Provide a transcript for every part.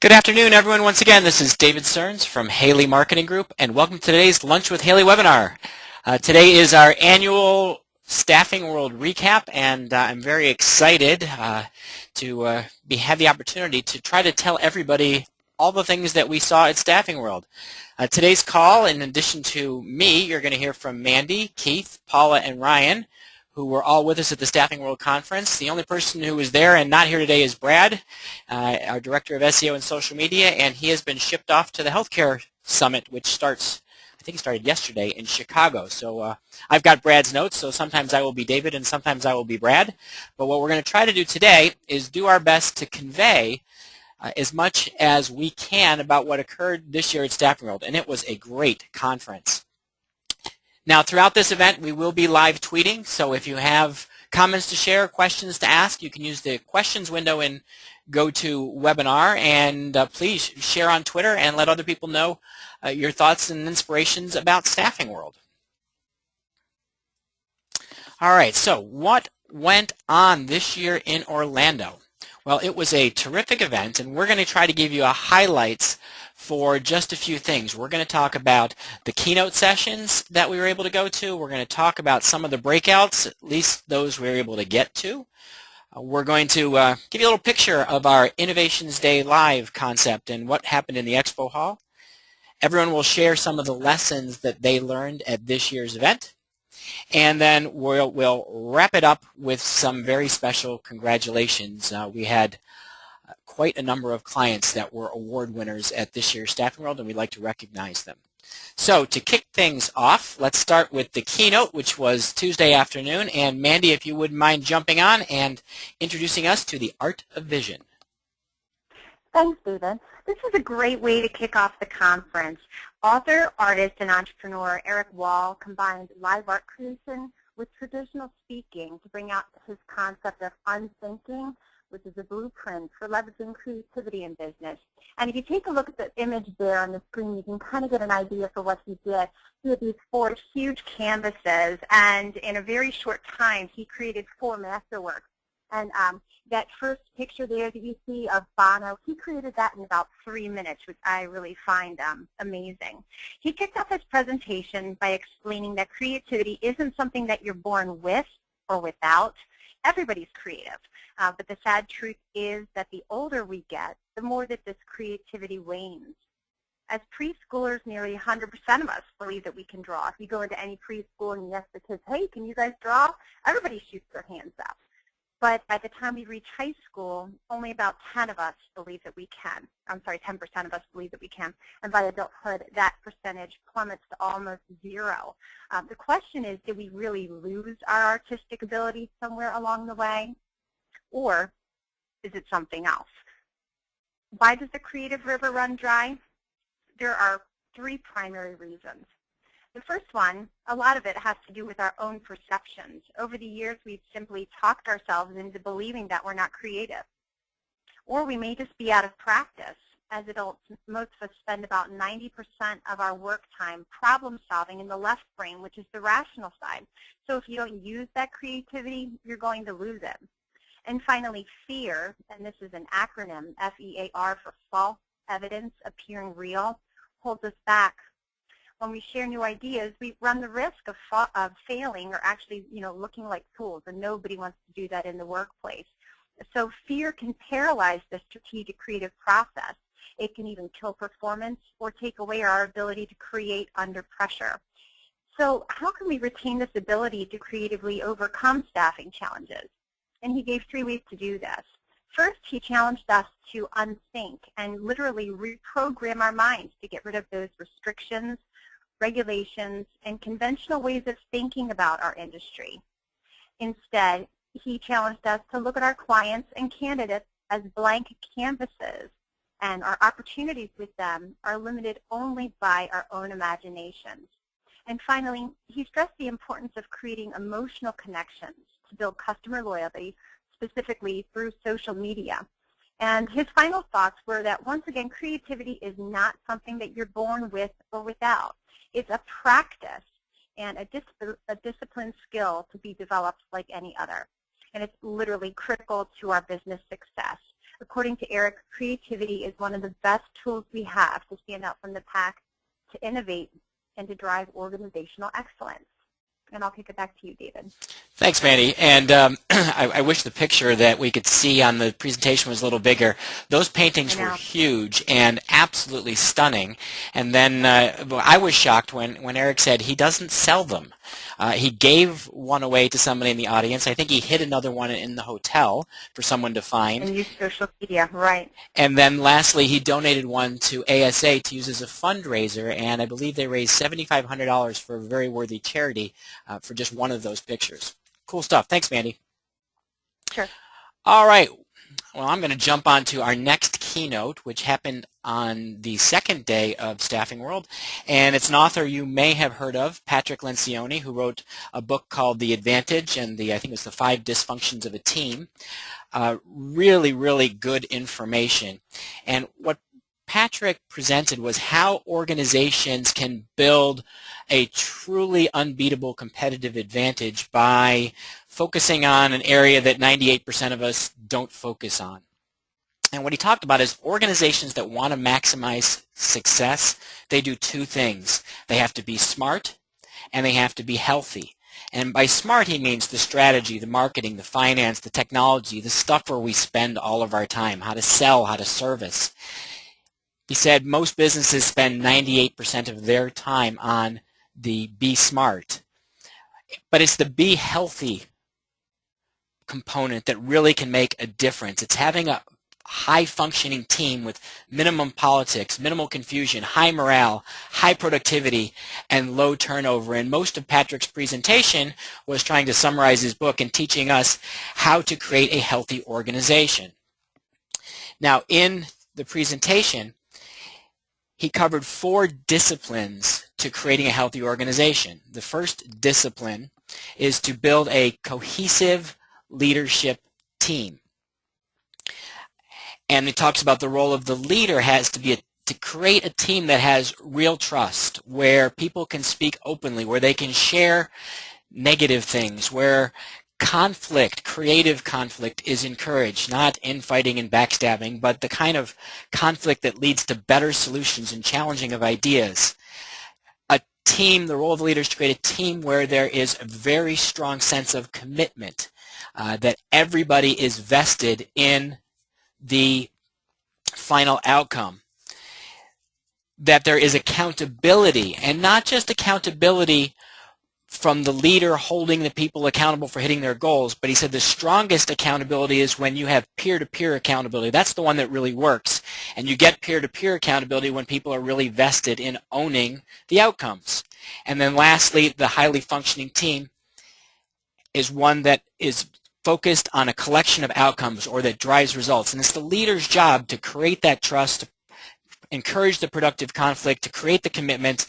Good afternoon, everyone. Once again, this is David Stearns from Haley Marketing Group, and welcome to today's Lunch with Haley webinar. Today is our annual Staffing World recap, and I'm very excited to have the opportunity to try to tell everybody all the things that we saw at Staffing World. Today's call, in addition to me, you're going to hear from Mandy, Keith, Paula, and Ryan, who were all with us at the Staffing World Conference. The only person who was there and not here today is Brad, our Director of SEO and Social Media, and he has been shipped off to the Healthcare Summit, which starts, I think it started yesterday, in Chicago. So I've got Brad's notes, so sometimes I will be David and sometimes I will be Brad. But what we're going to try to do today is do our best to convey as much as we can about what occurred this year at Staffing World, and it was a great conference. Now, throughout this event, we will be live tweeting, so if you have comments to share, questions to ask, you can use the questions window in GoToWebinar, and please share on Twitter and let other people know your thoughts and inspirations about Staffing World. All right, so what went on this year in Orlando? Well, it was a terrific event, and we're going to try to give you highlights for just a few things. We're going to talk about the keynote sessions that we were able to go to. We're going to talk about some of the breakouts, at least those we were able to get to. We're going to give you a little picture of our Innovations Day Live concept and what happened in the Expo Hall. Everyone will share some of the lessons that they learned at this year's event. And then we'll wrap it up with some very special congratulations. We had quite a number of clients that were award winners at this year's Staffing World, and we'd like to recognize them. So to kick things off, let's start with the keynote, which was Tuesday afternoon. And Mandy, if you wouldn't mind jumping on and introducing us to the Art of Vision. Thanks, David. This is a great way to kick off the conference. Author, artist, and entrepreneur Eric Wall combined live art creation with traditional speaking to bring out his concept of unthinking, which is a blueprint for leveraging creativity in business. And if you take a look at the image there on the screen, you can kind of get an idea for what he did. He had these 4 huge canvases, and in a very short time, he created 4 masterworks. And that first picture there that you see of Bono, he created that in about 3 minutes, which I really find amazing. He kicked off his presentation by explaining that creativity isn't something that you're born with or without. Everybody's creative, but the sad truth is that the older we get, the more that this creativity wanes. As preschoolers, nearly 100% of us believe that we can draw. If you go into any preschool and you ask the kids, hey, can you guys draw? Everybody shoots their hands up. But by the time we reach high school, only about 10 of us believe that we can. I'm sorry, 10% of us believe that we can. And by adulthood, that percentage plummets to almost 0. The question is, did we really lose our artistic ability somewhere along the way? Or is it something else? Why does the creative river run dry? There are 3 primary reasons. The first one, a lot of it has to do with our own perceptions. Over the years, we've simply talked ourselves into believing that we're not creative. Or we may just be out of practice. As adults, most of us spend about 90% of our work time problem solving in the left brain, which is the rational side. So if you don't use that creativity, you're going to lose it. And finally, fear, and this is an acronym, F-E-A-R, for false evidence appearing real, holds us back. When we share new ideas, we run the risk of failing or actually, looking like fools, and nobody wants to do that in the workplace. So fear can paralyze the strategic creative process. It can even kill performance or take away our ability to create under pressure. So how can we retain this ability to creatively overcome staffing challenges? And he gave 3 ways to do this. First, he challenged us to unthink and literally reprogram our minds to get rid of those restrictions, regulations, and conventional ways of thinking about our industry. Instead, he challenged us to look at our clients and candidates as blank canvases, and our opportunities with them are limited only by our own imaginations. And finally, he stressed the importance of creating emotional connections to build customer loyalty, specifically through social media. And his final thoughts were that, once again, creativity is not something that you're born with or without. It's a practice and a disciplined skill to be developed like any other. And it's literally critical to our business success. According to Eric, creativity is one of the best tools we have to stand out from the pack, to innovate, and to drive organizational excellence. And I'll kick it back to you, David. Thanks, Mandy. And I wish the picture that we could see on the presentation was a little bigger. Those paintings were huge and absolutely stunning. And then I was shocked when Eric said he doesn't sell them. He gave one away to somebody in the audience. I think he hid another one in the hotel for someone to find. And use social media, right. And then lastly, he donated one to ASA to use as a fundraiser, and I believe they raised $7,500 for a very worthy charity for just one of those pictures. Cool stuff. Thanks, Mandy. Sure. All right. Well, I'm going to jump on to our next keynote, which happened on the second day of Staffing World. And it's an author you may have heard of, Patrick Lencioni, who wrote a book called The Advantage and I think it was the 5 Dysfunctions of a Team. Really, really good information. And what Patrick presented was how organizations can build a truly unbeatable competitive advantage by focusing on an area that 98% of us don't focus on. And what he talked about is organizations that want to maximize success, they do 2 things. They have to be smart and they have to be healthy. And by smart, he means the strategy, the marketing, the finance, the technology, the stuff where we spend all of our time, how to sell, how to service. He said most businesses spend 98% of their time on the be smart. But it's the be healthy component that really can make a difference. It's having a high-functioning team with minimum politics, minimal confusion, high morale, high productivity, and low turnover. And most of Patrick's presentation was trying to summarize his book and teaching us how to create a healthy organization. Now, in the presentation, he covered 4 disciplines to creating a healthy organization. The first discipline is to build a cohesive leadership team. And he talks about the role of the leader has to be to create a team that has real trust, where people can speak openly, where they can share negative things, where conflict, creative conflict is encouraged, not infighting and backstabbing, but the kind of conflict that leads to better solutions and challenging of ideas. A team, the role of the leader is to create a team where there is a very strong sense of commitment, that everybody is vested in the final outcome, that there is accountability, and not just accountability from the leader holding the people accountable for hitting their goals, but he said the strongest accountability is when you have peer-to-peer accountability. That's the one that really works. And you get peer-to-peer accountability when people are really vested in owning the outcomes. And then lastly, the highly functioning team is one that is focused on a collection of outcomes or that drives results. And it's the leader's job to create that trust, to encourage the productive conflict, to create the commitment,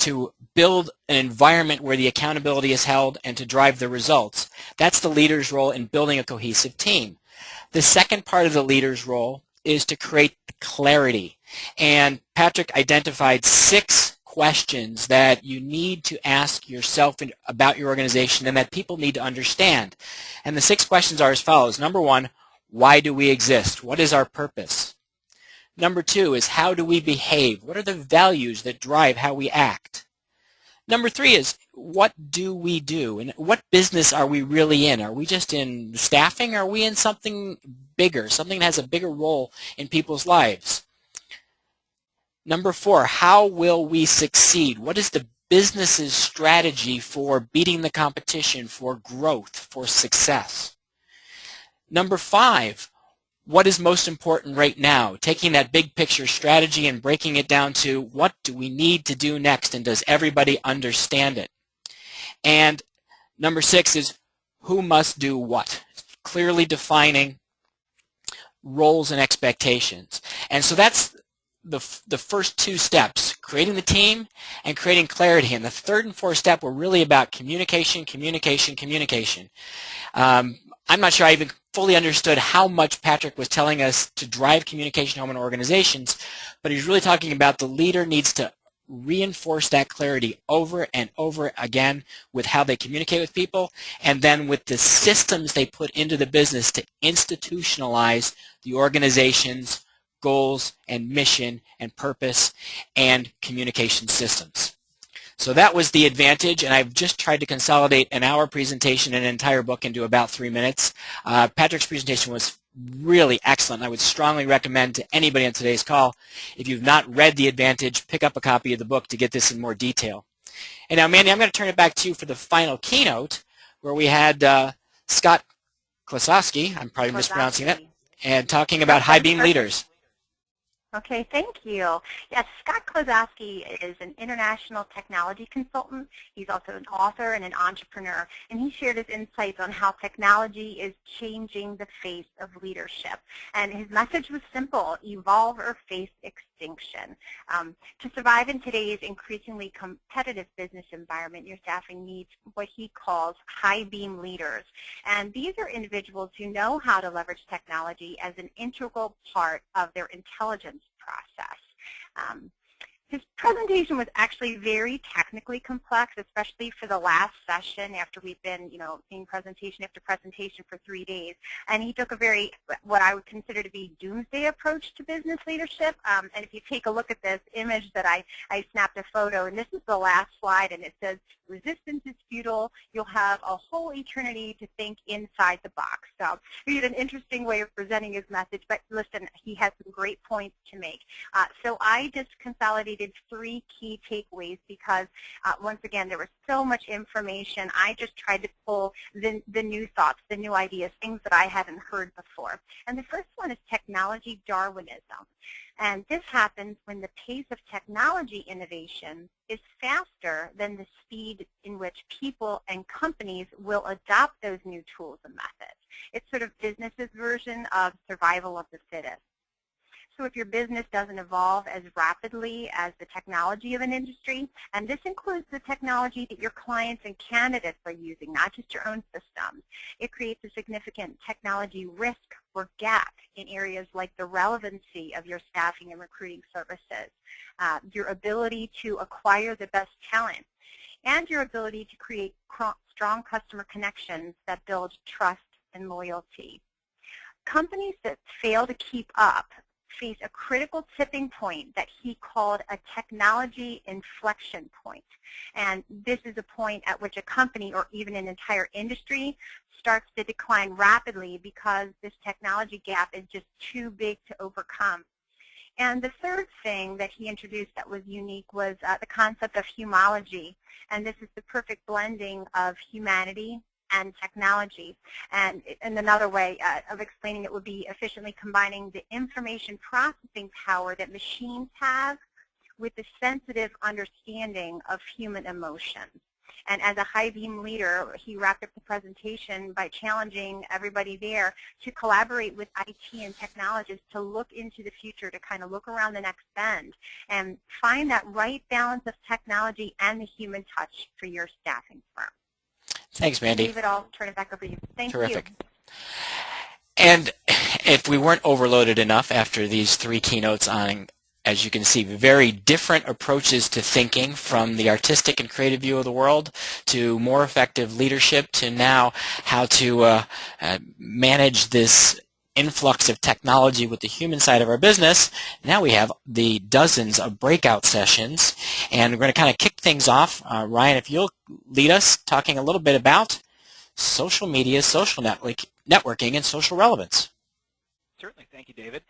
to build an environment where the accountability is held, and to drive the results. That's the leader's role in building a cohesive team. The second part of the leader's role is to create clarity. And Patrick identified 6 questions that you need to ask yourself about your organization and that people need to understand. And the 6 questions are as follows. Number 1, why do we exist? What is our purpose? Number 2 is how do we behave? What are the values that drive how we act? Number 3 is what do we do? And what business are we really in? Are we just in staffing? Are we in something bigger, something that has a bigger role in people's lives? Number 4, how will we succeed? What is the business's strategy for beating the competition, for growth, for success? Number 5, what is most important right now? Taking that big picture strategy and breaking it down to what do we need to do next, and does everybody understand it? And number 6 is who must do what? Clearly defining roles and expectations. And so that's the first 2 steps, creating the team and creating clarity. And the third and fourth step were really about communication, communication, communication. I'm not sure I even fully understood how much Patrick was telling us to drive communication home in organizations, but he's really talking about the leader needs to reinforce that clarity over and over again with how they communicate with people, and then with the systems they put into the business to institutionalize the organization's goals and mission and purpose and communication systems. So that was the advantage, and I've just tried to consolidate an hour presentation and an entire book into about 3 minutes. Patrick's presentation was really excellent. I would strongly recommend to anybody on today's call, if you've not read The Advantage, pick up a copy of the book to get this in more detail. And now, Mandy, I'm going to turn it back to you for the final keynote, where we had Scott Klosowski, I'm probably mispronouncing it, and talking about high beam leaders. Okay, thank you. Yes, Scott Klosowski is an international technology consultant. He's also an author and an entrepreneur, and he shared his insights on how technology is changing the face of leadership. And his message was simple: evolve or face extinction. To survive in today's increasingly competitive business environment, your staffing needs what he calls high beam leaders. And these are individuals who know how to leverage technology as an integral part of their intelligence process. His presentation was actually very technically complex, especially for the last session after we've been, seeing presentation after presentation for 3 days. And he took a very, what I would consider to be doomsday approach to business leadership. And if you take a look at this image that I snapped a photo, and this is the last slide, and it says, resistance is futile. You'll have a whole eternity to think inside the box. So he had an interesting way of presenting his message, but listen, he has some great points to make. So I just consolidated 3 key takeaways because, once again, there was so much information. I just tried to pull the new thoughts, the new ideas, things that I hadn't heard before. And the first one is technology Darwinism. And this happens when the pace of technology innovation is faster than the speed in which people and companies will adopt those new tools and methods. It's sort of business's version of survival of the fittest. So if your business doesn't evolve as rapidly as the technology of an industry, and this includes the technology that your clients and candidates are using, not just your own systems, it creates a significant technology risk or gap in areas like the relevancy of your staffing and recruiting services, your ability to acquire the best talent, and your ability to create strong customer connections that build trust and loyalty. Companies that fail to keep up face a critical tipping point that he called a technology inflection point. And this is a point at which a company or even an entire industry starts to decline rapidly because this technology gap is just too big to overcome. And the third thing that he introduced that was unique was the concept of humology. And this is the perfect blending of humanity and technology. And another way of explaining it would be efficiently combining the information processing power that machines have with the sensitive understanding of human emotions. And as a high beam leader, he wrapped up the presentation by challenging everybody there to collaborate with IT and technologists to look into the future, to kind of look around the next bend and find that right balance of technology and the human touch for your staffing firm. Thanks, Mandy. David, I'll turn it back over to you. Thank you. Terrific. And if we weren't overloaded enough after these 3 keynotes on, as you can see, very different approaches to thinking, from the artistic and creative view of the world to more effective leadership to now how to manage this influx of technology with the human side of our business, now we have the dozens of breakout sessions, and we're going to kind of kick things off. Ryan, if you'll lead us talking a little bit about social media, social networking, and social relevance. Certainly. Thank you, David.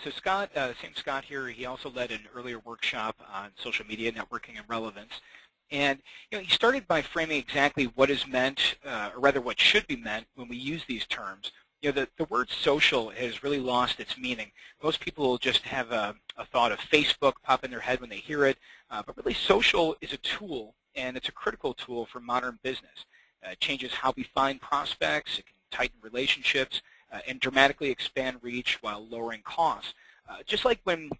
So Scott, same Scott here, he also led an earlier workshop on social media networking and relevance. And he started by framing exactly what is meant, or rather what should be meant when we use these terms. The word social has really lost its meaning. Most people will just have a thought of Facebook pop in their head when they hear it, but really social is a tool, and it's a critical tool for modern business. It changes how we find prospects, it can tighten relationships, and dramatically expand reach while lowering costs. Just like when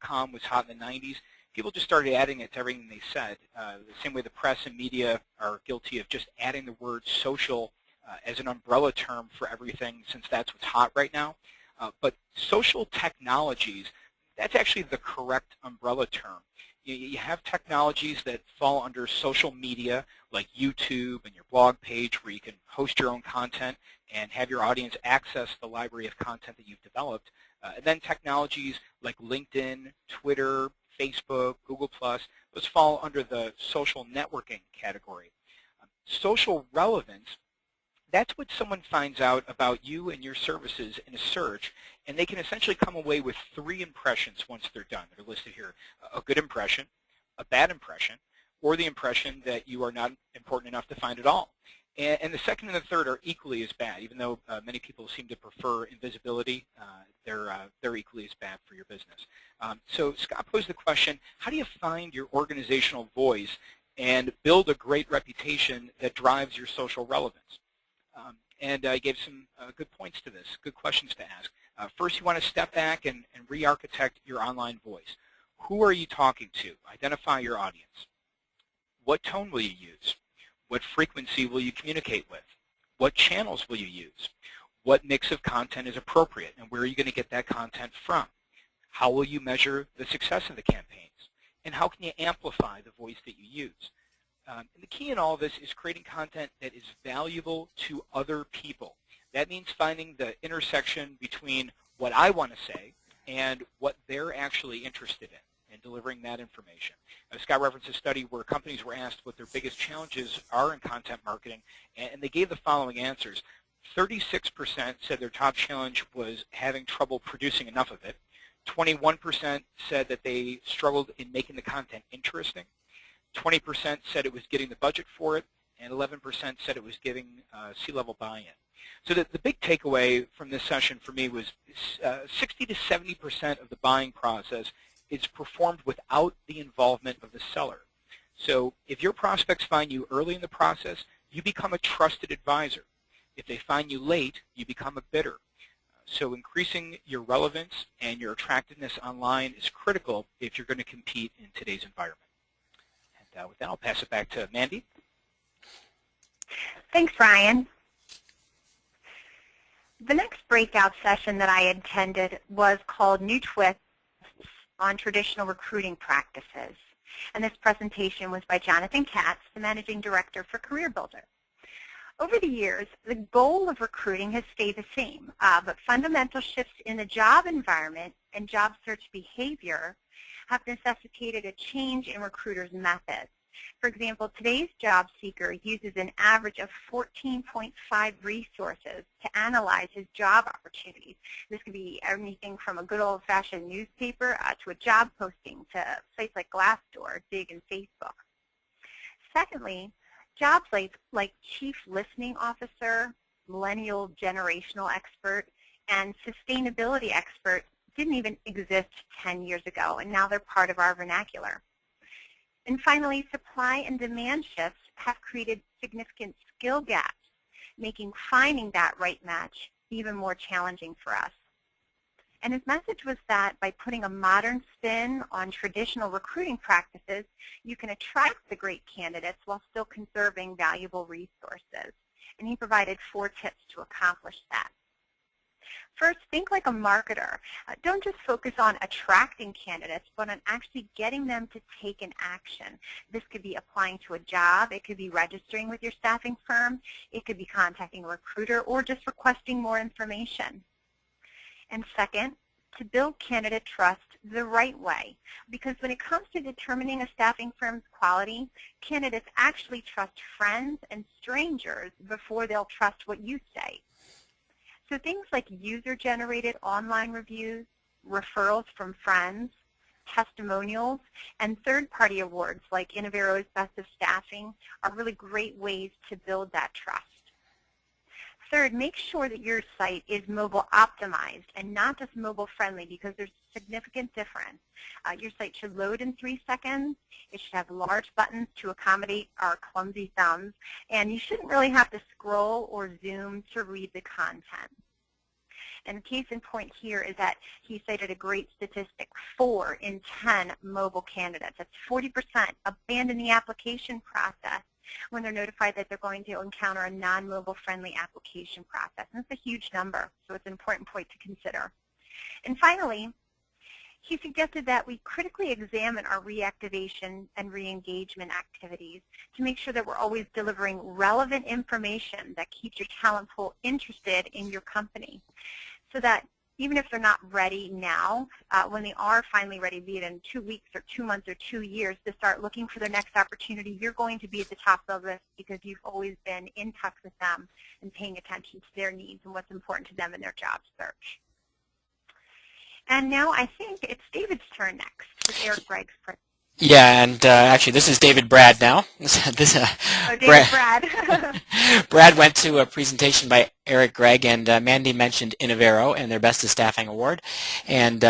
.com was hot in the 90s, people just started adding it to everything they said. The same way the press and media are guilty of just adding the word social as an umbrella term for everything, since that's what's hot right now. But social technologies, that's actually the correct umbrella term. You have technologies that fall under social media like YouTube and your blog page where you can host your own content and have your audience access the library of content that you've developed. And then technologies like LinkedIn, Twitter, Facebook, Google+, those fall under the social networking category. Social relevance, that's what someone finds out about you and your services in a search, and they can essentially come away with 3 impressions once they're done. They're listed here: a good impression, a bad impression, or the impression that you are not important enough to find at all. And the second and the third are equally as bad. Even though many people seem to prefer invisibility, they're equally as bad for your business. So Scott posed the question, how do you find your organizational voice and build a great reputation that drives your social relevance? And I gave some good points to this, good questions to ask. First, you want to step back and re-architect your online voice. Who are you talking to? Identify your audience. What tone will you use? What frequency will you communicate with? What channels will you use? What mix of content is appropriate, and where are you going to get that content from? How will you measure the success of the campaigns? And how can you amplify the voice that you use? And the key in all of this is creating content that is valuable to other people. That means finding the intersection between what I want to say and what they're actually interested in, and delivering that information. Scott referenced a study where companies were asked what their biggest challenges are in content marketing, and they gave the following answers. 36% said their top challenge was having trouble producing enough of it. 21% said that they struggled in making the content interesting. 20% said it was getting the budget for it, and 11% said it was getting C-level buy-in. So the big takeaway from this session for me was 60 to 70% of the buying process is performed without the involvement of the seller. So if your prospects find you early in the process, you become a trusted advisor. If they find you late, you become a bidder. So increasing your relevance and your attractiveness online is critical if you're going to compete in today's environment. And with that, I'll pass it back to Mandy. Thanks, Ryan. The next breakout session that I attended was called New Twists on Traditional Recruiting Practices. And this presentation was by Jonathan Katz, the Managing Director for Career Builder. Over the years, the goal of recruiting has stayed the same, but fundamental shifts in the job environment and job search behavior have necessitated a change in recruiters' methods. For example, today's job seeker uses an average of 14.5 resources to analyze his job opportunities. This could be anything from a good old-fashioned newspaper to a job posting to sites like Glassdoor, Dig, and Facebook. Secondly, jobs like Chief Listening Officer, Millennial Generational Expert, and Sustainability Expert didn't even exist 10 years ago, and now they're part of our vernacular. And finally, supply and demand shifts have created significant skill gaps, making finding that right match even more challenging for us. And his message was that by putting a modern spin on traditional recruiting practices, you can attract the great candidates while still conserving valuable resources. And he provided 4 tips to accomplish that. First, think like a marketer. Don't just focus on attracting candidates, but on actually getting them to take an action. This could be applying to a job. It could be registering with your staffing firm. It could be contacting a recruiter or just requesting more information. And second, to build candidate trust the right way. Because when it comes to determining a staffing firm's quality, candidates actually trust friends and strangers before they'll trust what you say. So things like user-generated online reviews, referrals from friends, testimonials, and third-party awards like Innovero's Best of Staffing are really great ways to build that trust. Third, make sure that your site is mobile optimized and not just mobile friendly, because there's a significant difference. Your site should load in 3 seconds. It should have large buttons to accommodate our clumsy thumbs, and you shouldn't really have to scroll or zoom to read the content. And case in point here is that he cited a great statistic: 4 in 10 mobile candidates, that's 40%, abandon the application process when they're notified that they're going to encounter a non-mobile friendly application process. And that's a huge number, so it's an important point to consider. And finally, He suggested that we critically examine our reactivation and re-engagement activities to make sure that we're always delivering relevant information that keeps your talent pool interested in your company, so that even if they're not ready now, when they are finally ready, be it in 2 weeks or 2 months or 2 years, to start looking for their next opportunity, you're going to be at the top of the list because you've always been in touch with them and paying attention to their needs and what's important to them in their job search. And now I think it's David's turn next with Eric Gregg's presentation. Yeah, and actually this is David Brad now. Brad. Brad went to a presentation by Eric Gregg, and Mandy mentioned Innovero and their Best of Staffing Award. And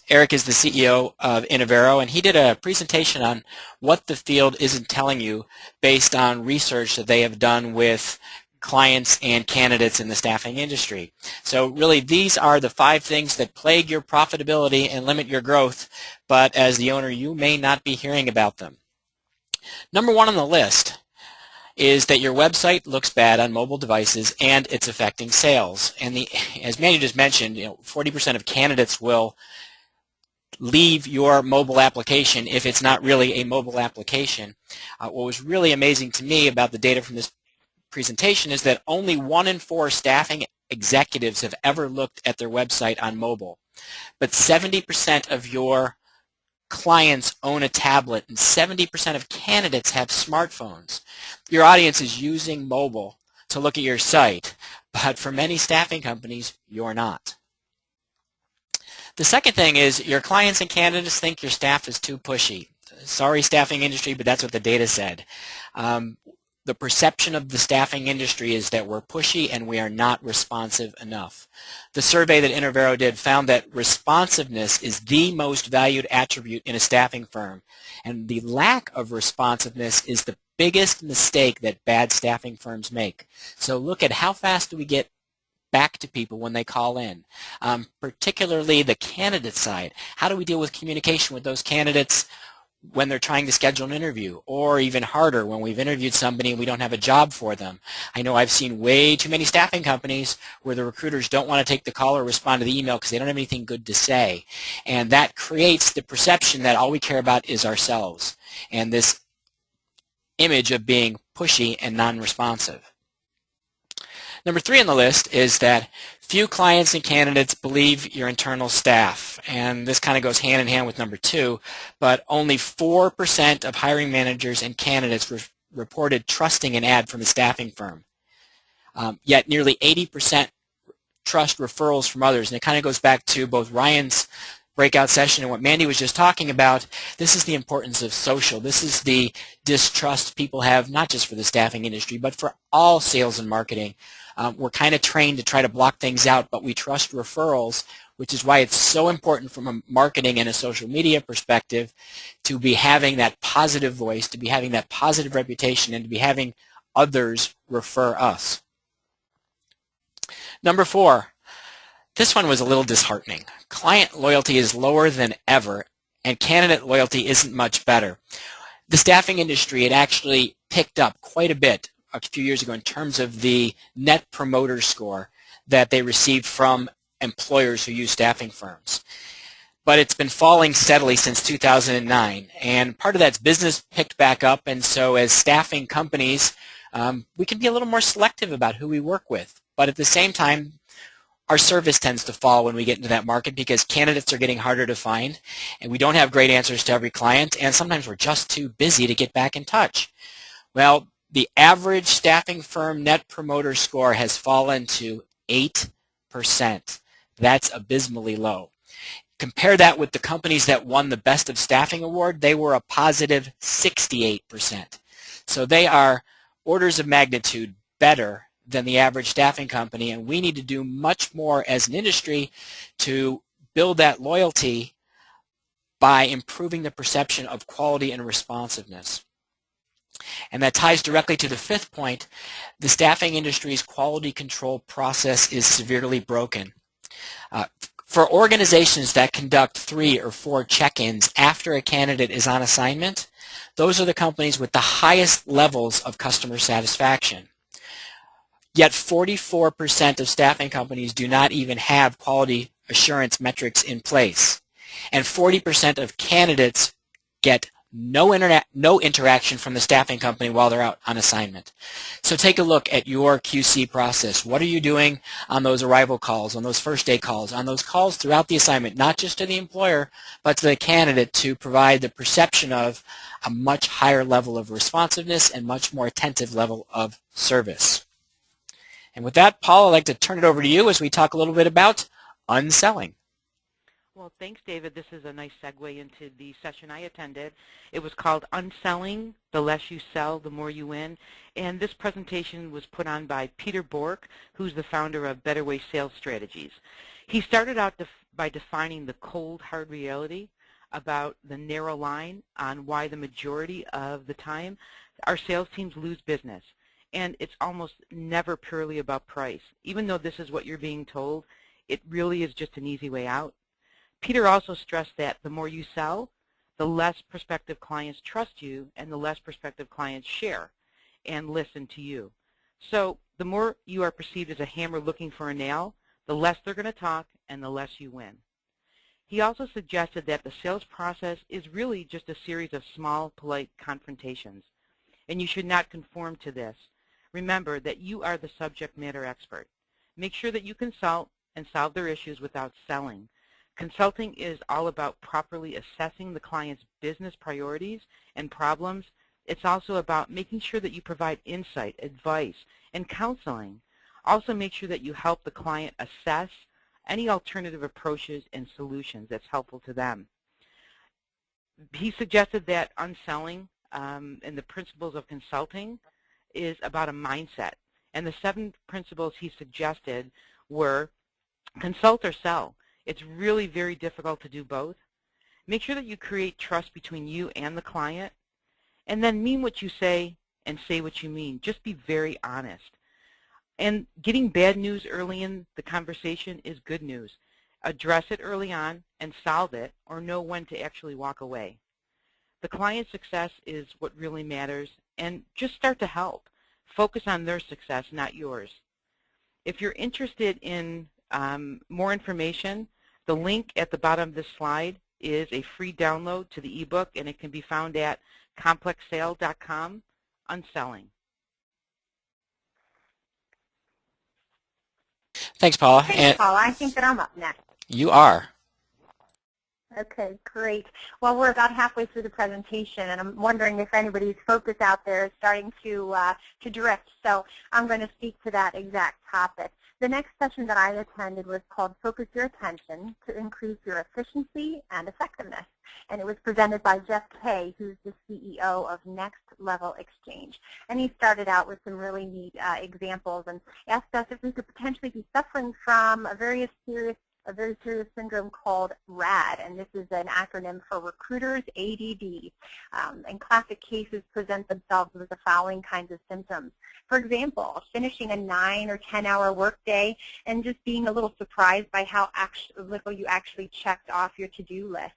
Eric is the CEO of Innovero, and he did a presentation on what the field isn't telling you based on research that they have done with clients and candidates in the staffing industry. So really, these are the 5 things that plague your profitability and limit your growth, but as the owner, you may not be hearing about them. Number 1 on the list is that your website looks bad on mobile devices and it's affecting sales. And as Mandy just mentioned, 40% of candidates will leave your mobile application if it's not really a mobile application. What was really amazing to me about the data from this presentation is that only 1 in 4 staffing executives have ever looked at their website on mobile. But 70% of your clients own a tablet and 70% of candidates have smartphones. Your audience is using mobile to look at your site, but for many staffing companies, you're not. The second thing is your clients and candidates think your staff is too pushy. Sorry, staffing industry, but that's what the data said. The perception of the staffing industry is that we're pushy and we are not responsive enough. The survey that Innovero did found that responsiveness is the most valued attribute in a staffing firm, and the lack of responsiveness is the biggest mistake that bad staffing firms make. So look at how fast do we get back to people when they call in, particularly the candidate side. How do we deal with communication with those candidates when they're trying to schedule an interview, or even harder, when we've interviewed somebody and we don't have a job for them? I know I've seen way too many staffing companies where the recruiters don't want to take the call or respond to the email because they don't have anything good to say. And that creates the perception that all we care about is ourselves, and this image of being pushy and non-responsive. Number 3 on the list is that few clients and candidates believe your internal staff, and this kind of goes hand in hand with number 2, but only 4% of hiring managers and candidates reported trusting an ad from a staffing firm. Yet nearly 80% trust referrals from others, and it kind of goes back to both Ryan's breakout session and what Mandy was just talking about. This is the importance of social. This is the distrust people have, not just for the staffing industry, but for all sales and marketing. We're kind of trained to try to block things out, but we trust referrals, which is why it's so important from a marketing and a social media perspective to be having that positive voice, to be having that positive reputation, and to be having others refer us. Number 4. This one was a little disheartening. Client loyalty is lower than ever, and candidate loyalty isn't much better. The staffing industry had actually picked up quite a bit a few years ago in terms of the net promoter score that they received from employers who use staffing firms. But it's been falling steadily since 2009, and part of that's business picked back up, and so as staffing companies, we can be a little more selective about who we work with. But at the same time, our service tends to fall when we get into that market because candidates are getting harder to find, and we don't have great answers to every client, and sometimes we're just too busy to get back in touch. Well, the average staffing firm net promoter score has fallen to 8%. That's abysmally low. Compare that with the companies that won the Best of Staffing Award. They were a positive 68%. So they are orders of magnitude better than the average staffing company, and we need to do much more as an industry to build that loyalty by improving the perception of quality and responsiveness. And that ties directly to the 5th point. The staffing industry's quality control process is severely broken. For organizations that conduct 3 or 4 check-ins after a candidate is on assignment, those are the companies with the highest levels of customer satisfaction. Yet 44% of staffing companies do not even have quality assurance metrics in place. and 40% of candidates get no interaction from the staffing company while they're out on assignment. So take a look at your QC process. What are you doing on those arrival calls, on those first day calls, on those calls throughout the assignment, not just to the employer, but to the candidate, to provide the perception of a much higher level of responsiveness and much more attentive level of service. And with that, Paul, I'd like to turn it over to you as we talk a little bit about unselling. Well, thanks, David. This is a nice segue into the session I attended. It was called Unselling, the less you sell, the more you win. And this presentation was put on by Peter Bork, who's the founder of Better Way Sales Strategies. He started out by defining the cold, hard reality about the narrow line on why the majority of the time our sales teams lose business. And it's almost never purely about price. Even though this is what you're being told, it really is just an easy way out. Peter also stressed that the more you sell, the less prospective clients trust you and the less prospective clients share and listen to you. So the more you are perceived as a hammer looking for a nail, the less they're going to talk and the less you win. He also suggested that the sales process is really just a series of small, polite confrontations, and you should not conform to this. Remember that you are the subject matter expert. Make sure that you consult and solve their issues without selling. Consulting is all about properly assessing the client's business priorities and problems. It's also about making sure that you provide insight, advice, and counseling. Also make sure that you help the client assess any alternative approaches and solutions that's helpful to them. He suggested that unselling and the principles of consulting is about a mindset. And the 7 principles he suggested were consult or sell. It's really very difficult to do both. Make sure that you create trust between you and the client. And then mean what you say and say what you mean. Just be very honest. And getting bad news early in the conversation is good news. Address it early on and solve it, or know when to actually walk away. The client's success is what really matters, and just start to help. Focus on their success, not yours. If you're interested in more information, the link at the bottom of this slide is a free download to the ebook, and it can be found at complexsale.com, Unselling. Thanks, Paula. Thanks, Paula. I think that I'm up next. You are. Okay, great. Well, we're about halfway through the presentation, and I'm wondering if anybody's focus out there is starting to drift. So I'm going to speak to that exact topic. The next session that I attended was called Focus Your Attention to Increase Your Efficiency and Effectiveness. And it was presented by Jeff Kay, who's the CEO of Next Level Exchange. And he started out with some really neat examples and asked us if we could potentially be suffering from a very serious syndrome called RADD, and this is an acronym for Recruiters ADD. And classic cases present themselves with the following kinds of symptoms. For example, finishing a 9 or 10-hour workday and just being a little surprised by how little you actually checked off your to-do list.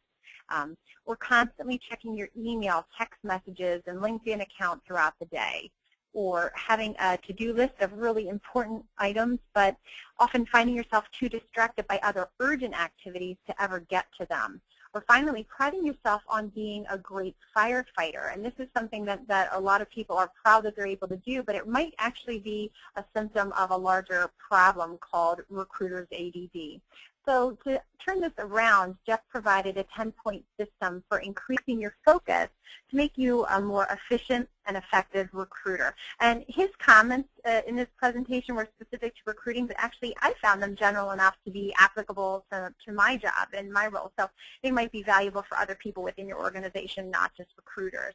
Or constantly checking your email, text messages, and LinkedIn account throughout the day. Or having a to-do list of really important items, but often finding yourself too distracted by other urgent activities to ever get to them. Or finally, priding yourself on being a great firefighter. And this is something that a lot of people are proud that they're able to do, but it might actually be a symptom of a larger problem called Recruiters ADD. So to turn this around, Jeff provided a 10-point system for increasing your focus to make you a more efficient and effective recruiter. And his comments in this presentation were specific to recruiting, but actually I found them general enough to be applicable to my job and my role. So they might be valuable for other people within your organization, not just recruiters.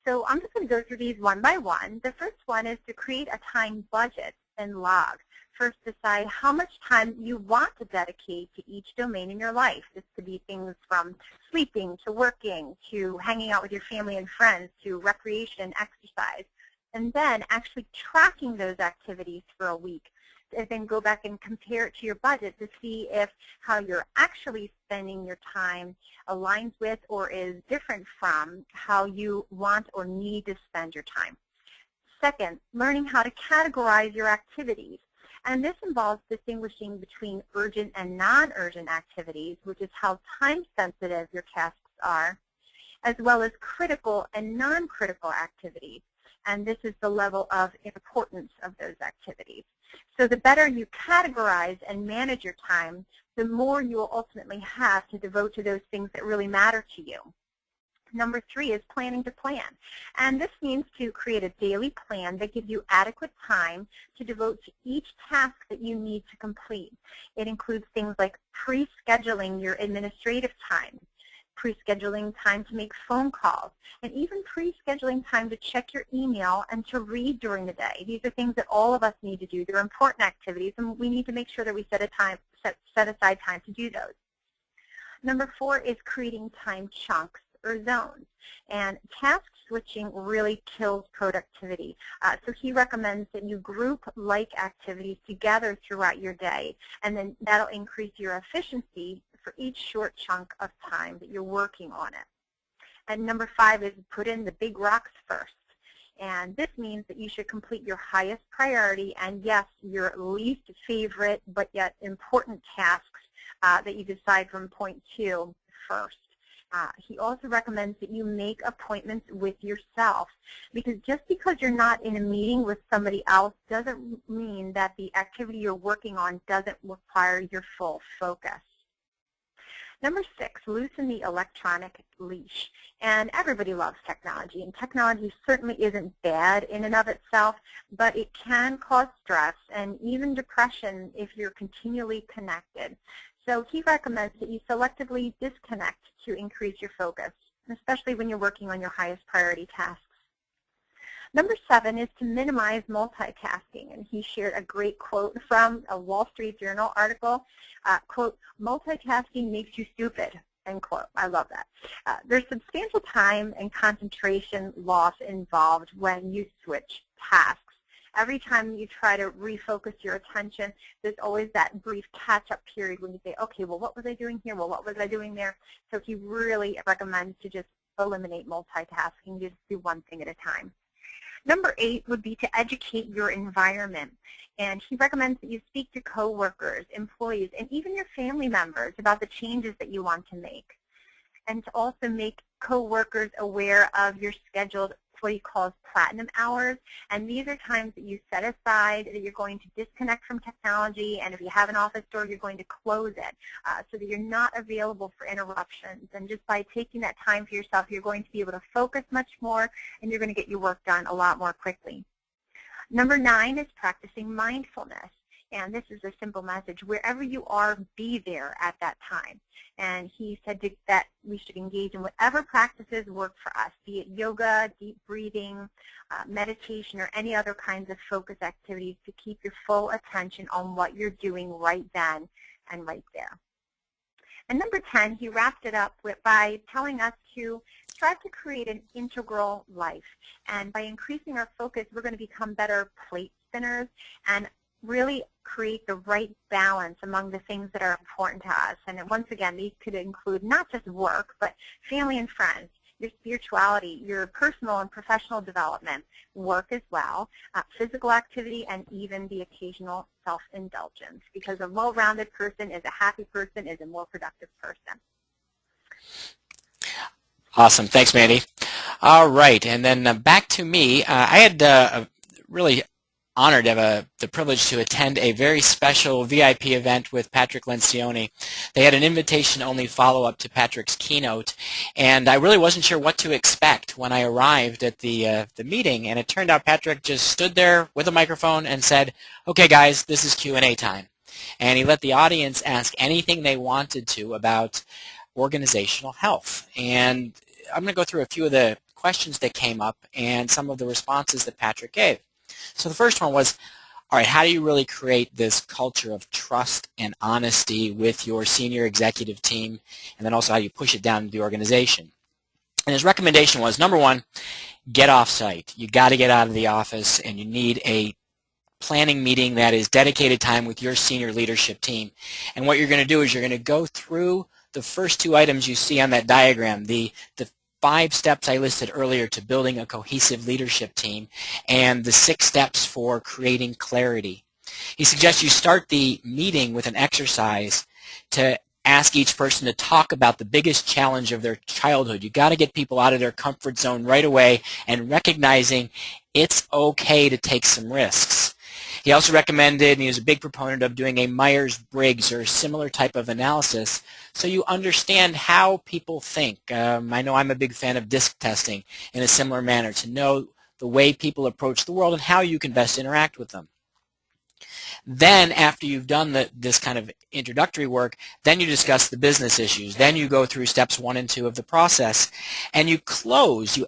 So I'm just going to go through these one by one. The first one is to create a time budget and log. First, decide how much time you want to dedicate to each domain in your life. This could be things from sleeping to working to hanging out with your family and friends to recreation and exercise. And then actually tracking those activities for a week. And then go back and compare it to your budget to see if how you're actually spending your time aligns with or is different from how you want or need to spend your time. Second, learning how to categorize your activities. And this involves distinguishing between urgent and non-urgent activities, which is how time-sensitive your tasks are, as well as critical and non-critical activities. And this is the level of importance of those activities. So the better you categorize and manage your time, the more you will ultimately have to devote to those things that really matter to you. Number 3 is planning to plan. And this means to create a daily plan that gives you adequate time to devote to each task that you need to complete. It includes things like pre-scheduling your administrative time, pre-scheduling time to make phone calls, and even pre-scheduling time to check your email and to read during the day. These are things that all of us need to do. They're important activities, and we need to make sure that we set aside time to do those. Number 4 is creating time chunks or zones. And task switching really kills productivity. So he recommends that you group like activities together throughout your day, and then that'll increase your efficiency for each short chunk of time that you're working on it. And number 5 is put in the big rocks first. And this means that you should complete your highest priority and, yes, your least favorite but yet important tasks that you decide from point 2 first. He also recommends that you make appointments with yourself, because just because you're not in a meeting with somebody else doesn't mean that the activity you're working on doesn't require your full focus. Number 6, loosen the electronic leash. And everybody loves technology, and technology certainly isn't bad in and of itself, but it can cause stress and even depression if you're continually connected. So he recommends that you selectively disconnect to increase your focus, especially when you're working on your highest priority tasks. Number 7 is to minimize multitasking, and he shared a great quote from a Wall Street Journal article, quote, "Multitasking makes you stupid," end quote. I love that. There's substantial time and concentration loss involved when you switch tasks. Every time you try to refocus your attention, there's always that brief catch-up period when you say, okay, well, what was I doing here? Well, what was I doing there? So he really recommends to just eliminate multitasking, just do one thing at a time. Number 8 would be to educate your environment. And he recommends that you speak to coworkers, employees, and even your family members about the changes that you want to make. And to also make coworkers aware of your scheduled what he calls platinum hours, and these are times that you set aside that you're going to disconnect from technology, and if you have an office door, you're going to close it so that you're not available for interruptions. And just by taking that time for yourself, you're going to be able to focus much more, and you're going to get your work done a lot more quickly. Number 9 is practicing mindfulness. And this is a simple message. Wherever you are, be there at that time. And he said that we should engage in whatever practices work for us, be it yoga, deep breathing, meditation, or any other kinds of focus activities to keep your full attention on what you're doing right then and right there. And number 10, he wrapped it up by telling us to strive to create an integral life. And by increasing our focus, we're going to become better plate spinners and really create the right balance among the things that are important to us. And once again, these could include not just work, but family and friends, your spirituality, your personal and professional development, work as well, physical activity, and even the occasional self-indulgence. Because a well-rounded person is a happy person, is a more productive person. Awesome. Thanks, Mandy. All right. And then back to me. I had a really honored to have the privilege to attend a very special VIP event with Patrick Lencioni. They had an invitation-only follow-up to Patrick's keynote, and I really wasn't sure what to expect when I arrived at the meeting, and it turned out Patrick just stood there with a microphone and said, okay guys, this is Q&A time. And he let the audience ask anything they wanted to about organizational health. And I'm going to go through a few of the questions that came up and some of the responses that Patrick gave. So the first one was, all right, how do you really create this culture of trust and honesty with your senior executive team, and then also how do you push it down to the organization? And his recommendation was, number 1, get off site. You got to get out of the office, and you need a planning meeting that is dedicated time with your senior leadership team. And what you're going to do is you're going to go through the first 2 items you see on that diagram, the 5 steps I listed earlier to building a cohesive leadership team, and the 6 steps for creating clarity. He suggests you start the meeting with an exercise to ask each person to talk about the biggest challenge of their childhood. You've got to get people out of their comfort zone right away and recognizing it's okay to take some risks. He also recommended, and he was a big proponent of doing a Myers-Briggs or similar type of analysis so you understand how people think. I know I'm a big fan of disc testing in a similar manner to know the way people approach the world and how you can best interact with them. Then after you've done this kind of introductory work, then you discuss the business issues. Then you go through steps 1 and 2 of the process, and you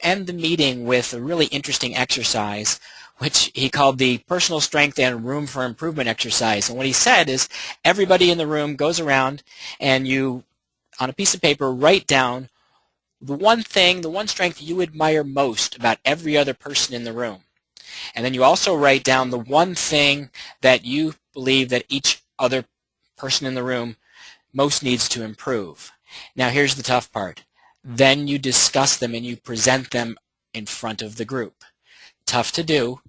end the meeting with a really interesting exercise, which he called the personal strength and room for improvement exercise. And what he said is everybody in the room goes around and you, on a piece of paper, write down the one strength you admire most about every other person in the room. And then you also write down the one thing that you believe that each other person in the room most needs to improve. Now here's the tough part. Then you discuss them and you present them in front of the group. Tough to do.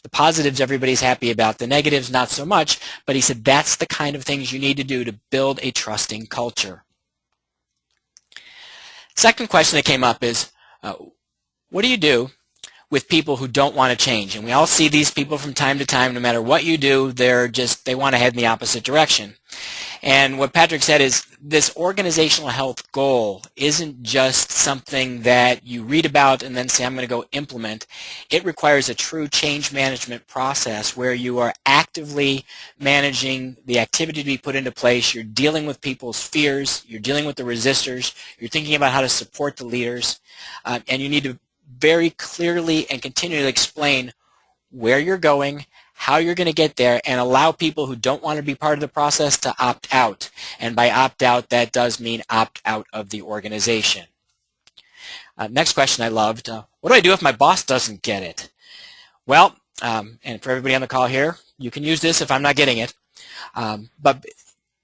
The positives everybody's happy about, the negatives not so much, but he said that's the kind of things you need to do to build a trusting culture. Second question that came up is, what do you do with people who don't want to change? And we all see these people from time to time. No matter what you do, they want to head in the opposite direction. And what Patrick said is this organizational health goal isn't just something that you read about and then say, I'm going to go implement. It requires a true change management process where you are actively managing the activity to be put into place. You're dealing with people's fears. You're dealing with the resistors. You're thinking about how to support the leaders. And you need to very clearly and continually explain where you're going, how you're going to get there, and allow people who don't want to be part of the process to opt out. And by opt out, that does mean opt out of the organization. Next question I loved. What do I do if my boss doesn't get it? Well, and for everybody on the call here, you can use this if I'm not getting it. But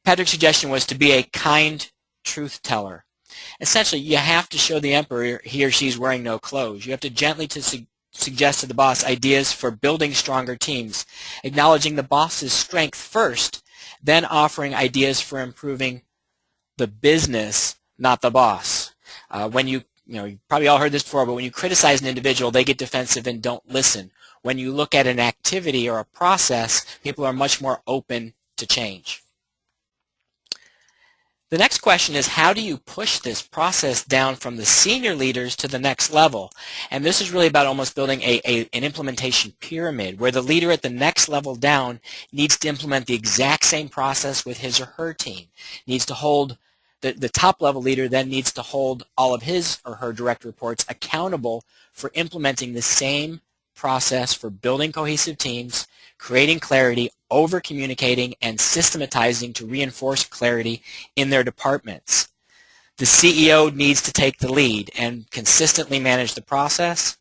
Patrick's suggestion was to be a kind truth teller. Essentially, you have to show the emperor he or she's wearing no clothes. You have to gently suggest to the boss ideas for building stronger teams, acknowledging the boss's strength first, then offering ideas for improving the business, not the boss. You've probably all heard this before, but when you criticize an individual, they get defensive and don't listen. When you look at an activity or a process, people are much more open to change. The next question is, how do you push this process down from the senior leaders to the next level? And this is really about almost building an implementation pyramid where the leader at the next level down needs to implement the exact same process with his or her team. Needs to hold the top level leader then needs to hold all of his or her direct reports accountable for implementing the same process for building cohesive teams, creating clarity, over-communicating, and systematizing to reinforce clarity in their departments. The CEO needs to take the lead and consistently manage the process,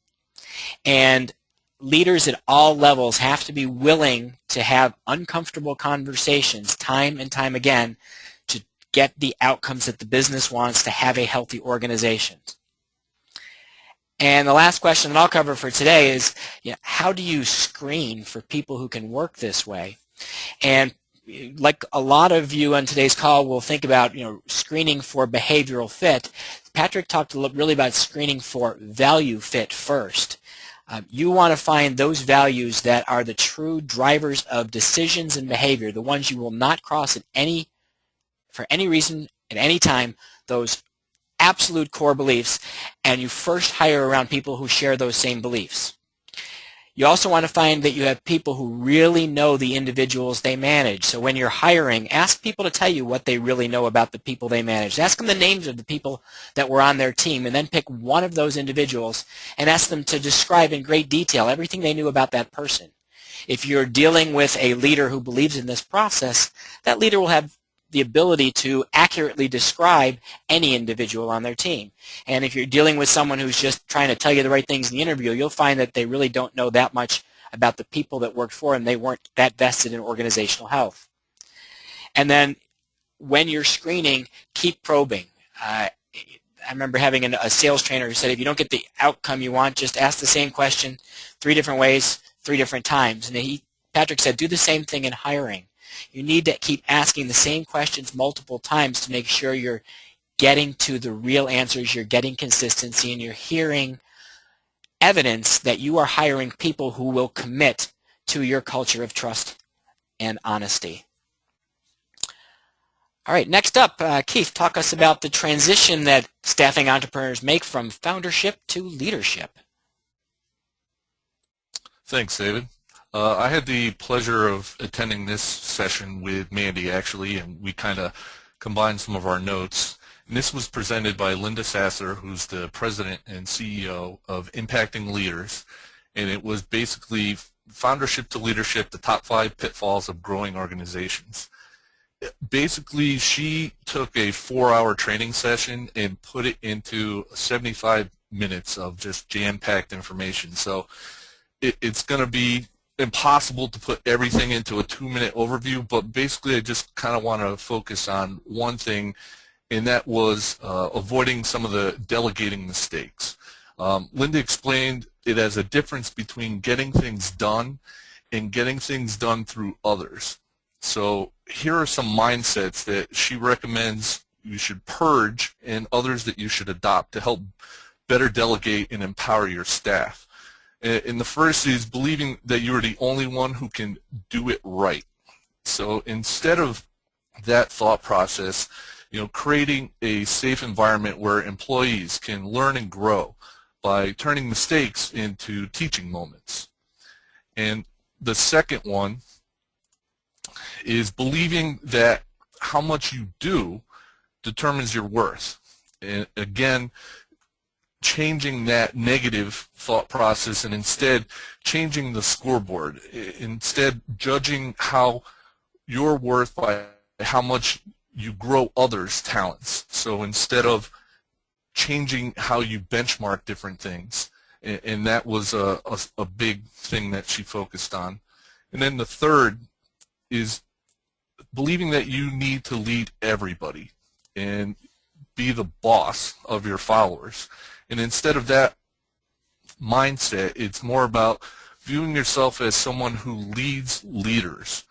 and leaders at all levels have to be willing to have uncomfortable conversations time and time again to get the outcomes that the business wants to have a healthy organization. And the last question that I'll cover for today is, how do you screen for people who can work this way? And like a lot of you on today's call will think about, screening for behavioral fit. Patrick talked really about screening for value fit first. You want to find those values that are the true drivers of decisions and behavior, the ones you will not cross for any reason at any time, those absolute core beliefs, and you first hire around people who share those same beliefs. You also want to find that you have people who really know the individuals they manage. So when you're hiring, ask people to tell you what they really know about the people they manage. Ask them the names of the people that were on their team, and then pick one of those individuals and ask them to describe in great detail everything they knew about that person. If you're dealing with a leader who believes in this process, that leader will have the ability to accurately describe any individual on their team. And if you're dealing with someone who's just trying to tell you the right things in the interview, you'll find that they really don't know that much about the people that worked for them. They weren't that vested in organizational health. And then when you're screening, keep probing. I remember having a sales trainer who said, if you don't get the outcome you want, just ask the same question 3 different ways, 3 different times. And Patrick said, do the same thing in hiring. You need to keep asking the same questions multiple times to make sure you're getting to the real answers, you're getting consistency, and you're hearing evidence that you are hiring people who will commit to your culture of trust and honesty. All right, next up, Keith, talk us about the transition that staffing entrepreneurs make from foundership to leadership. Thanks, David. I had the pleasure of attending this session with Mandy, actually, and we kind of combined some of our notes. And this was presented by Linda Sasser, who's the president and CEO of Impacting Leaders, and it was basically foundership to leadership, the top 5 pitfalls of growing organizations. Basically, she took a 4-hour training session and put it into 75 minutes of just jam-packed information. So it's going to be impossible to put everything into a 2-minute overview, but basically I just kind of want to focus on one thing, and that was avoiding some of the delegating mistakes. Linda explained it as a difference between getting things done and getting things done through others. So here are some mindsets that she recommends you should purge and others that you should adopt to help better delegate and empower your staff. And the first is believing that you're the only one who can do it right. So instead of that thought process, creating a safe environment where employees can learn and grow by turning mistakes into teaching moments. And the second one is believing that how much you do determines your worth. And again, changing that negative thought process and instead changing the scoreboard. Instead, judging how you're worth by how much you grow others' talents. So instead of changing how you benchmark different things, and that was a big thing that she focused on. And then the third is believing that you need to lead everybody and be the boss of your followers. And instead of that mindset, it's more about viewing yourself as someone who leads leaders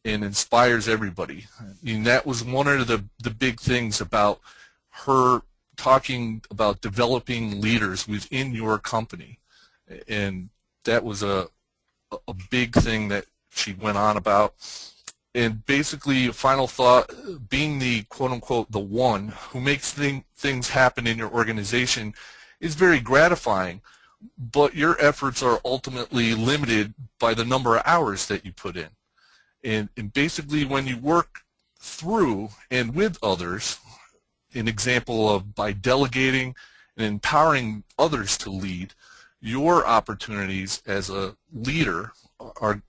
and inspires everybody. And that was one of the big things about her talking about developing leaders within your company. And that was a big thing that she went on about. And basically, a final thought, being the quote-unquote the one who makes things happen in your organization is very gratifying, but your efforts are ultimately limited by the number of hours that you put in. And basically, when you work through and with others, an example of by delegating and empowering others to lead, your opportunities as a leader are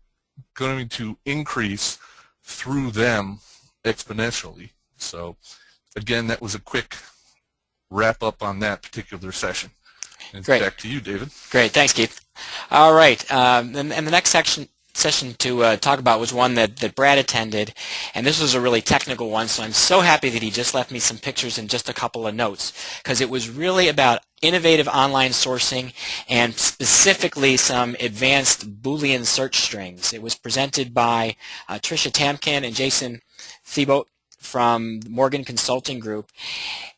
going to increase through them exponentially. So again, that was a quick wrap up on that particular session. And Great. Back to you, David. Great, thanks, Keith. All right, and the next session to talk about was one that Brad attended, and this was a really technical one, so I'm so happy that he just left me some pictures and just a couple of notes, because it was really about innovative online sourcing and specifically some advanced Boolean search strings. It was presented by Tricia Tamkin and Jason Thibault from Morgan Consulting Group.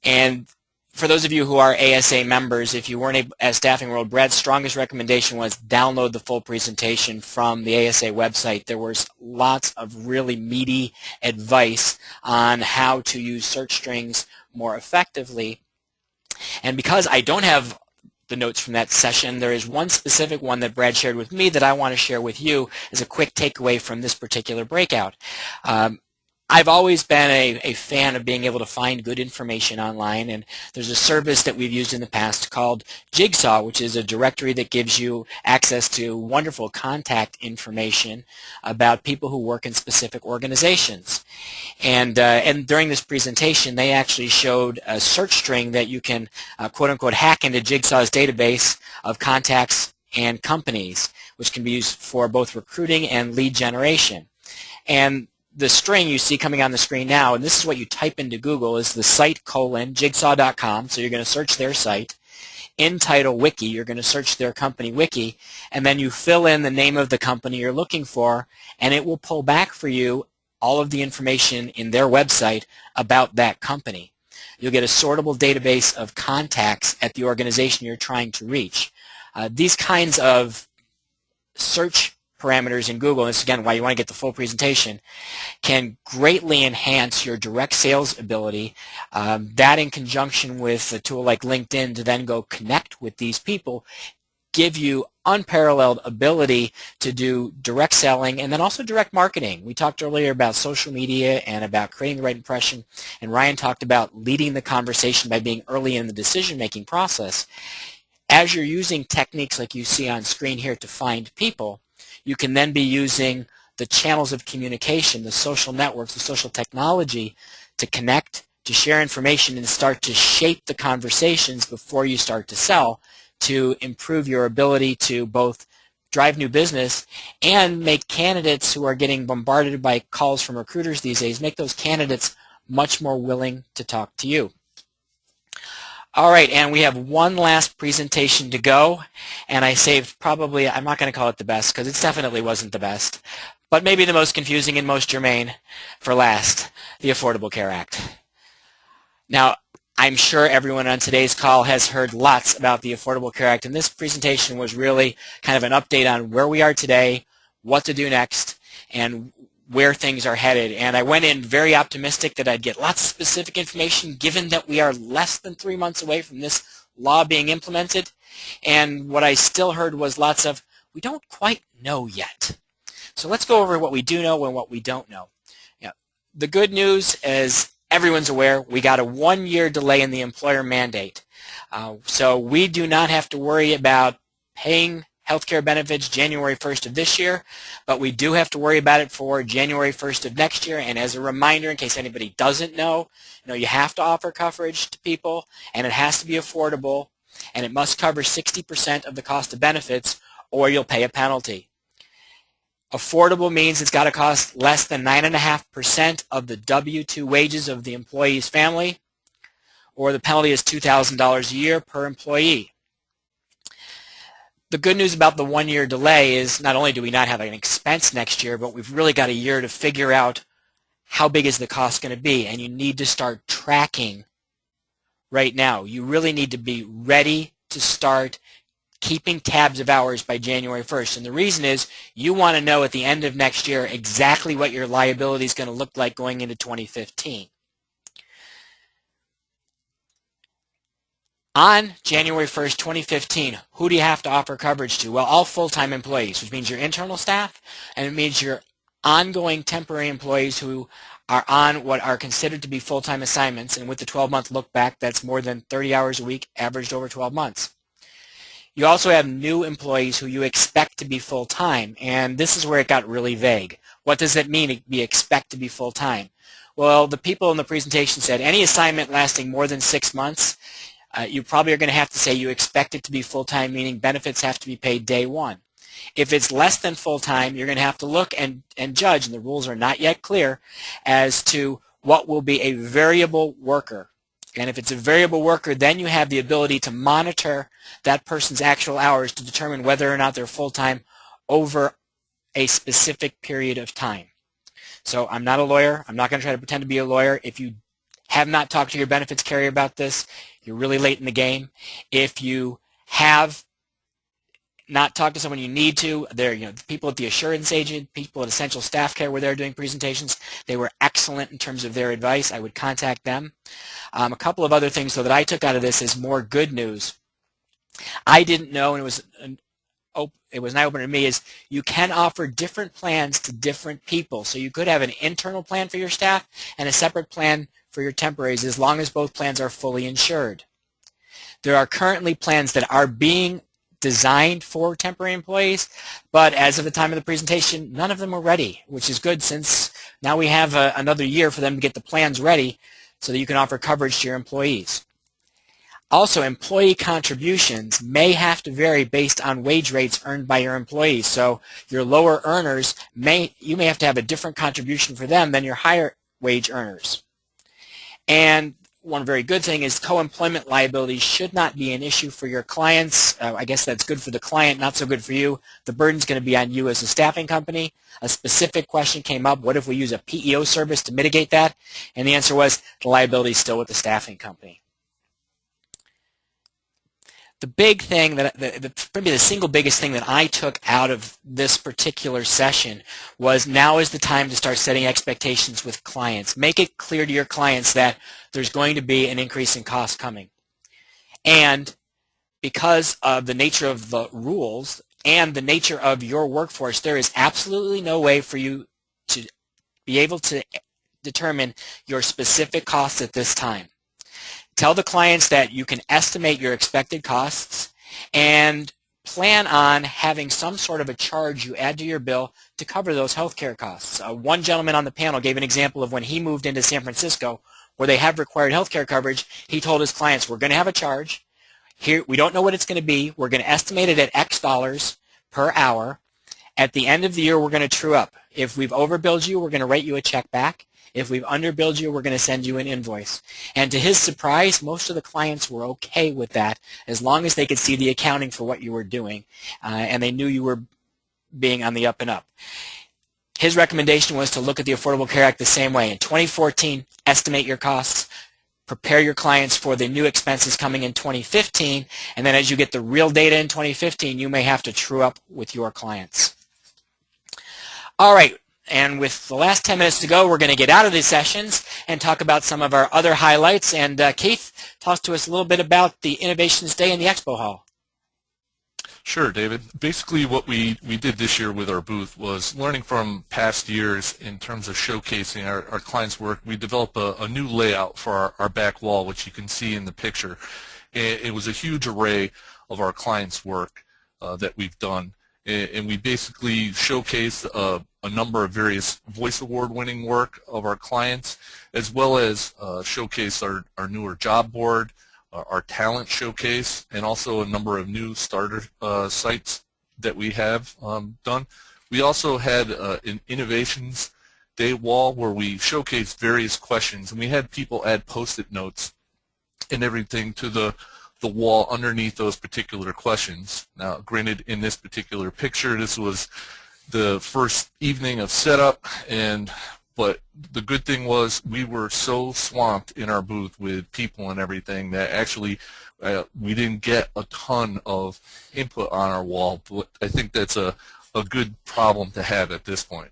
And for those of you who are ASA members, if you weren't able, at Staffing World, Brad's strongest recommendation was download the full presentation from the ASA website. There was lots of really meaty advice on how to use search strings more effectively. And because I don't have the notes from that session, there is one specific one that Brad shared with me that I want to share with you as a quick takeaway from this particular breakout. I've always been a fan of being able to find good information online, and there's a service that we've used in the past called Jigsaw, which is a directory that gives you access to wonderful contact information about people who work in specific organizations. And during this presentation, they actually showed a search string that you can quote-unquote hack into Jigsaw's database of contacts and companies, which can be used for both recruiting and lead generation. And the string you see coming on the screen now, and this is what you type into Google, is the site :jigsaw.com, so you're going to search their site, in title wiki, you're going to search their company wiki, and then you fill in the name of the company you're looking for, and it will pull back for you all of the information in their website about that company. You'll get a sortable database of contacts at the organization you're trying to reach. These kinds of search parameters in Google, and this is again why you want to get the full presentation, can greatly enhance your direct sales ability. That in conjunction with a tool like LinkedIn to then go connect with these people give you unparalleled ability to do direct selling and then also direct marketing. We talked earlier about social media and about creating the right impression, and Ryan talked about leading the conversation by being early in the decision-making process. As you're using techniques like you see on screen here to find people, you can then be using the channels of communication, the social networks, the social technology to connect, to share information, and start to shape the conversations before you start to sell to improve your ability to both drive new business and make candidates who are getting bombarded by calls from recruiters these days, make those candidates much more willing to talk to you. All right, and we have one last presentation to go, and I saved probably, I'm not going to call it the best because it definitely wasn't the best, but maybe the most confusing and most germane for last, the Affordable Care Act. Now, I'm sure everyone on today's call has heard lots about the Affordable Care Act, and this presentation was really kind of an update on where we are today, what to do next, and where things are headed. And I went in very optimistic that I'd get lots of specific information given that we are less than 3 months away from this law being implemented. And what I still heard was lots of, we don't quite know yet. So let's go over what we do know and what we don't know. Yeah. The good news is everyone's aware we got a 1-year delay in the employer mandate. So we do not have to worry about paying healthcare benefits January 1st of this year, but we do have to worry about it for January 1st of next year. And as a reminder, in case anybody doesn't know, you have to offer coverage to people, and it has to be affordable, and it must cover 60% of the cost of benefits, or you'll pay a penalty. Affordable means it's got to cost less than 9.5% of the W-2 wages of the employee's family, or the penalty is $2,000 a year per employee. The good news about the 1-year delay is not only do we not have an expense next year, but we've really got a year to figure out how big is the cost going to be, and you need to start tracking right now. You really need to be ready to start keeping tabs of hours by January 1st. And the reason is you want to know at the end of next year exactly what your liability is going to look like going into 2015. On January 1st, 2015, who do you have to offer coverage to? Well, all full-time employees, which means your internal staff, and it means your ongoing temporary employees who are on what are considered to be full-time assignments, and with the 12-month look back, that's more than 30 hours a week averaged over 12 months. You also have new employees who you expect to be full-time, and this is where it got really vague. What does it mean to be expect to be full-time? Well, the people in the presentation said any assignment lasting more than 6 months, you probably are going to have to say you expect it to be full-time, meaning benefits have to be paid day one. If it's less than full-time, you're going to have to look and judge, and the rules are not yet clear, as to what will be a variable worker. And if it's a variable worker, then you have the ability to monitor that person's actual hours to determine whether or not they're full-time over a specific period of time. So I'm not a lawyer. I'm not going to try to pretend to be a lawyer. If you have not talked to your benefits carrier about this, you're really late in the game. If you have not talked to someone you need to, there, people at the assurance agent, people at Essential Staff Care where they're doing presentations, they were excellent in terms of their advice. I would contact them. A couple of other things, though, that I took out of this is more good news. I didn't know, and it was an eye-opener to me, is you can offer different plans to different people. So you could have an internal plan for your staff and a separate plan for your temporaries as long as both plans are fully insured. There are currently plans that are being designed for temporary employees, but as of the time of the presentation, none of them are ready, which is good since now we have another year for them to get the plans ready so that you can offer coverage to your employees. Also, employee contributions may have to vary based on wage rates earned by your employees. So your lower earners, you may have to have a different contribution for them than your higher wage earners. And one very good thing is co-employment liability should not be an issue for your clients. I guess that's good for the client, not so good for you. The burden's going to be on you as a staffing company. A specific question came up, what if we use a PEO service to mitigate that? And the answer was the liability is still with the staffing company. The big thing, maybe the single biggest thing that I took out of this particular session was now is the time to start setting expectations with clients. Make it clear to your clients that there's going to be an increase in cost coming. And because of the nature of the rules and the nature of your workforce, there is absolutely no way for you to be able to determine your specific costs at this time. Tell the clients that you can estimate your expected costs and plan on having some sort of a charge you add to your bill to cover those healthcare costs. One gentleman on the panel gave an example of when he moved into San Francisco where they have required healthcare coverage. He told his clients, we're going to have a charge. Here, we don't know what it's going to be. We're going to estimate it at X dollars per hour. At the end of the year, we're going to true up. If we've overbilled you, we're going to write you a check back. If we've underbilled you, we're going to send you an invoice. And to his surprise, most of the clients were okay with that as long as they could see the accounting for what you were doing and they knew you were being on the up and up. His recommendation was to look at the Affordable Care Act the same way. In 2014, estimate your costs, prepare your clients for the new expenses coming in 2015, and then as you get the real data in 2015, you may have to true up with your clients. All right. And with the last 10 minutes to go, we're going to get out of these sessions and talk about some of our other highlights. And Keith, talk to us a little bit about the Innovations Day in the Expo Hall. Sure, David. Basically what we did this year with our booth was learning from past years in terms of showcasing our clients' work. We developed a new layout for our back wall, which you can see in the picture. It was a huge array of our clients' work that we've done. And we basically showcased a number of various Voice Award-winning work of our clients, as well as showcase our newer job board, our talent showcase, and also a number of new starter sites that we have done. We also had an Innovations Day wall where we showcased various questions, and we had people add Post-it notes and everything to the wall underneath those particular questions. Now, granted, in this particular picture, this was the first evening of setup, but the good thing was we were so swamped in our booth with people and everything that actually we didn't get a ton of input on our wall. But I think that's a good problem to have at this point.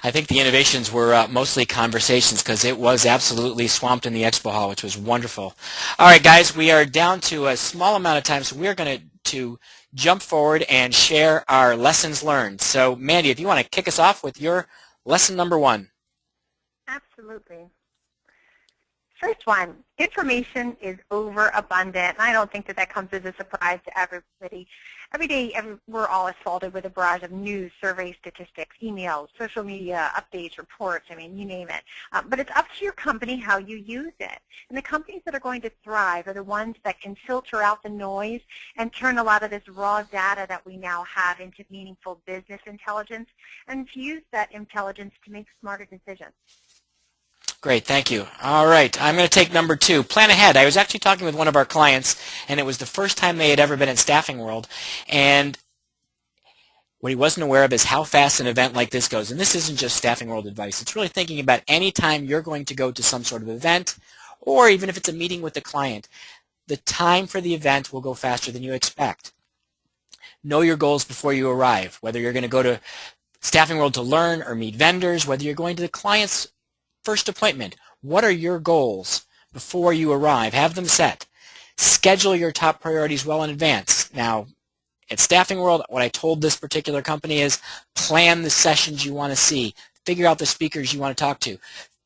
I think the innovations were mostly conversations because it was absolutely swamped in the expo hall, which was wonderful. All right, guys, we are down to a small amount of time, so we're going to jump forward and share our lessons learned. So, Mandy, if you want to kick us off with your lesson number 1. Absolutely. First one, information is overabundant. I don't think that comes as a surprise to everybody. Every day, we're all assaulted with a barrage of news, surveys, statistics, emails, social media, updates, reports, I mean, you name it. But it's up to your company how you use it. And the companies that are going to thrive are the ones that can filter out the noise and turn a lot of this raw data that we now have into meaningful business intelligence and to use that intelligence to make smarter decisions. Great, thank you. All right, I'm going to take number 2, plan ahead. I was actually talking with one of our clients, and it was the first time they had ever been in Staffing World, and what he wasn't aware of is how fast an event like this goes. And this isn't just Staffing World advice. It's really thinking about any time you're going to go to some sort of event, or even if it's a meeting with the client, the time for the event will go faster than you expect. Know your goals before you arrive, whether you're going to go to Staffing World to learn or meet vendors, whether you're going to the client's first appointment. What are your goals before you arrive? Have them set. Schedule your top priorities well in advance. Now, at Staffing World, what I told this particular company is plan the sessions you want to see. Figure out the speakers you want to talk to.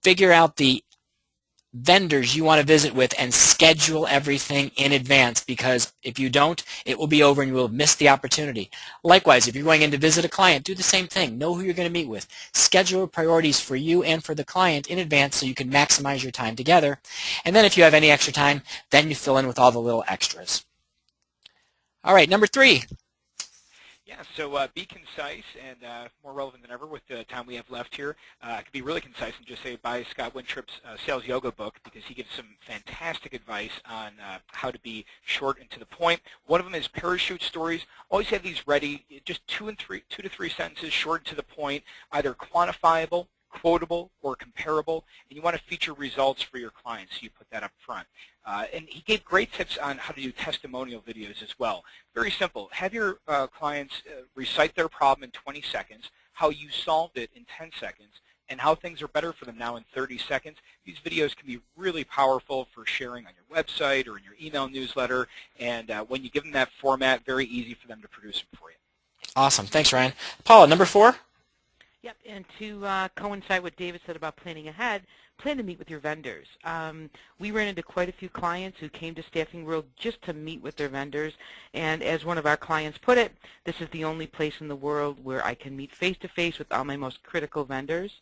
Figure out the vendors you want to visit with and schedule everything in advance, because if you don't, it will be over and you will miss the opportunity. Likewise, if you're going in to visit a client, do the same thing. Know who you're going to meet with. Schedule priorities for you and for the client in advance so you can maximize your time together. And then if you have any extra time, then you fill in with all the little extras. All right, number 3. Yeah, so be concise and more relevant than ever with the time we have left here. I could be really concise and just say buy Scott Wintrip's Sales Yoga book because he gives some fantastic advice on how to be short and to the point. One of them is parachute stories. Always have these ready, just 2 to 3 sentences, short and to the point, either quantifiable, quotable, or comparable, and you want to feature results for your clients, so you put that up front. And he gave great tips on how to do testimonial videos as well. Very simple. Have your clients recite their problem in 20 seconds, how you solved it in 10 seconds, and how things are better for them now in 30 seconds. These videos can be really powerful for sharing on your website or in your email newsletter, and when you give them that format, very easy for them to produce them for you. Awesome. Thanks, Ryan. Paula, number 4? Yep, and to coincide what David said about planning ahead, plan to meet with your vendors. We ran into quite a few clients who came to Staffing World just to meet with their vendors, and as one of our clients put it, this is the only place in the world where I can meet face-to-face with all my most critical vendors.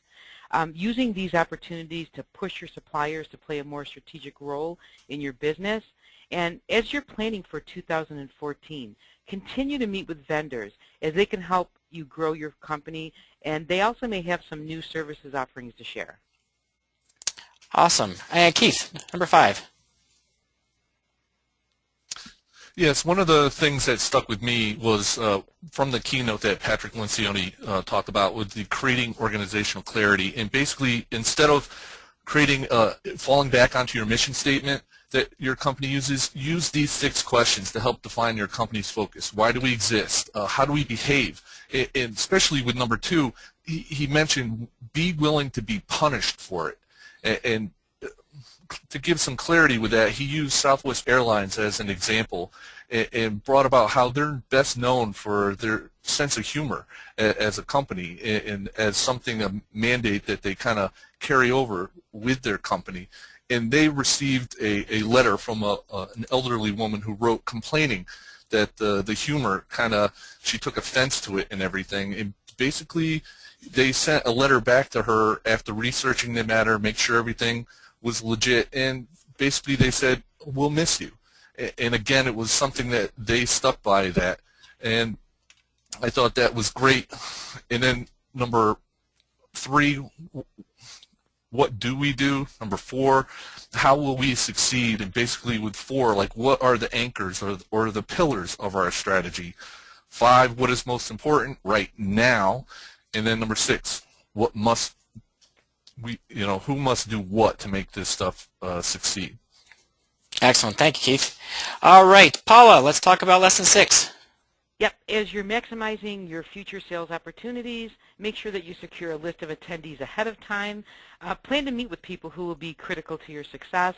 Using these opportunities to push your suppliers to play a more strategic role in your business, and as you're planning for 2014, continue to meet with vendors as they can help you grow your company, and they also may have some new services offerings to share. Awesome. And Keith, number 5. Yes, one of the things that stuck with me was from the keynote that Patrick Lencioni talked about with the creating organizational clarity. And basically, instead of creating, falling back onto your mission statement that your company uses, use these 6 questions to help define your company's focus. Why do we exist? How do we behave? And especially with number 2, he mentioned be willing to be punished for it. And to give some clarity with that, he used Southwest Airlines as an example and brought about how they're best known for their sense of humor as a company and as something, a mandate that they kind of carry over with their company. And they received a letter from an elderly woman who wrote complaining that the humor she took offense to it and everything. And basically, they sent a letter back to her after researching the matter, make sure everything was legit, and basically they said, we'll miss you. And again, it was something that they stuck by that, and I thought that was great. And then number 3, what do we do? Number 4, how will we succeed? And basically with 4, like what are the anchors or the pillars of our strategy? 5, what is most important right now? And then number 6, what must who must do what to make this stuff succeed? Excellent. Thank you, Keith. All right, Paula, let's talk about lesson 6. Yep, as you're maximizing your future sales opportunities, make sure that you secure a list of attendees ahead of time. Plan to meet with people who will be critical to your success.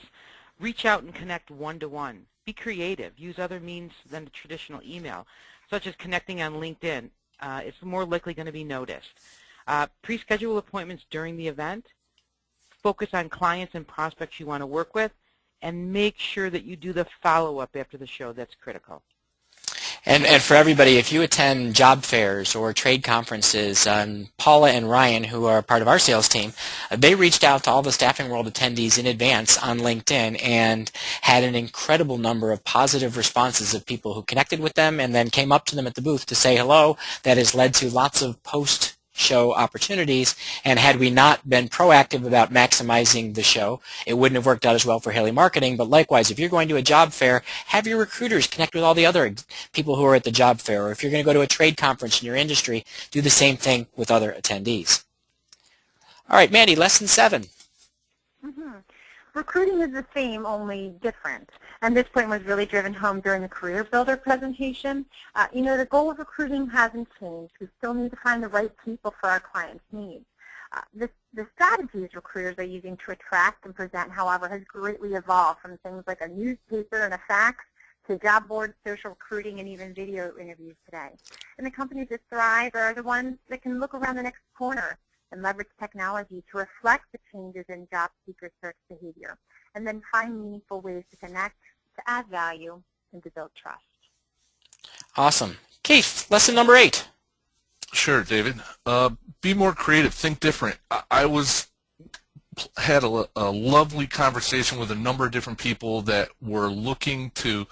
Reach out and connect one-to-one. Be creative. Use other means than the traditional email, such as connecting on LinkedIn. It's more likely going to be noticed. Pre-schedule appointments during the event. Focus on clients and prospects you want to work with, and make sure that you do the follow-up after the show. That's critical. And for everybody, if you attend job fairs or trade conferences, Paula and Ryan, who are part of our sales team, they reached out to all the Staffing World attendees in advance on LinkedIn and had an incredible number of positive responses of people who connected with them and then came up to them at the booth to say hello. That has led to lots of post-show opportunities, and had we not been proactive about maximizing the show, it wouldn't have worked out as well for Haley Marketing. But likewise, if you're going to a job fair, have your recruiters connect with all the other people who are at the job fair, or if you're going to go to a trade conference in your industry, do the same thing with other attendees. All right, Mandy, lesson 7. Recruiting is the same, only different. And this point was really driven home during the Career Builder presentation. The goal of recruiting hasn't changed. We still need to find the right people for our clients' needs. The strategies recruiters are using to attract and present, however, has greatly evolved from things like a newspaper and a fax to job boards, social recruiting, and even video interviews today. And the companies that thrive are the ones that can look around the next corner and leverage technology to reflect the changes in job seeker search behavior, and then find meaningful ways to connect, to add value, and to build trust. Awesome. Keith, lesson number 8. Sure, David. Be more creative. Think different. I had a lovely conversation with a number of different people that were looking to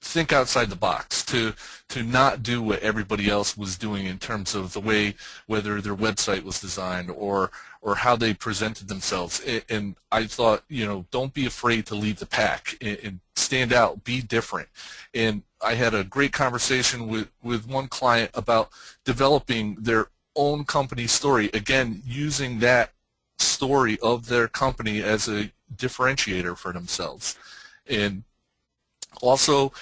think outside the box, to not do what everybody else was doing in terms of the way, whether their website was designed or how they presented themselves. And I thought, don't be afraid to lead the pack and stand out, be different. And I had a great conversation with one client about developing their own company story, again, using that story of their company as a differentiator for themselves. And also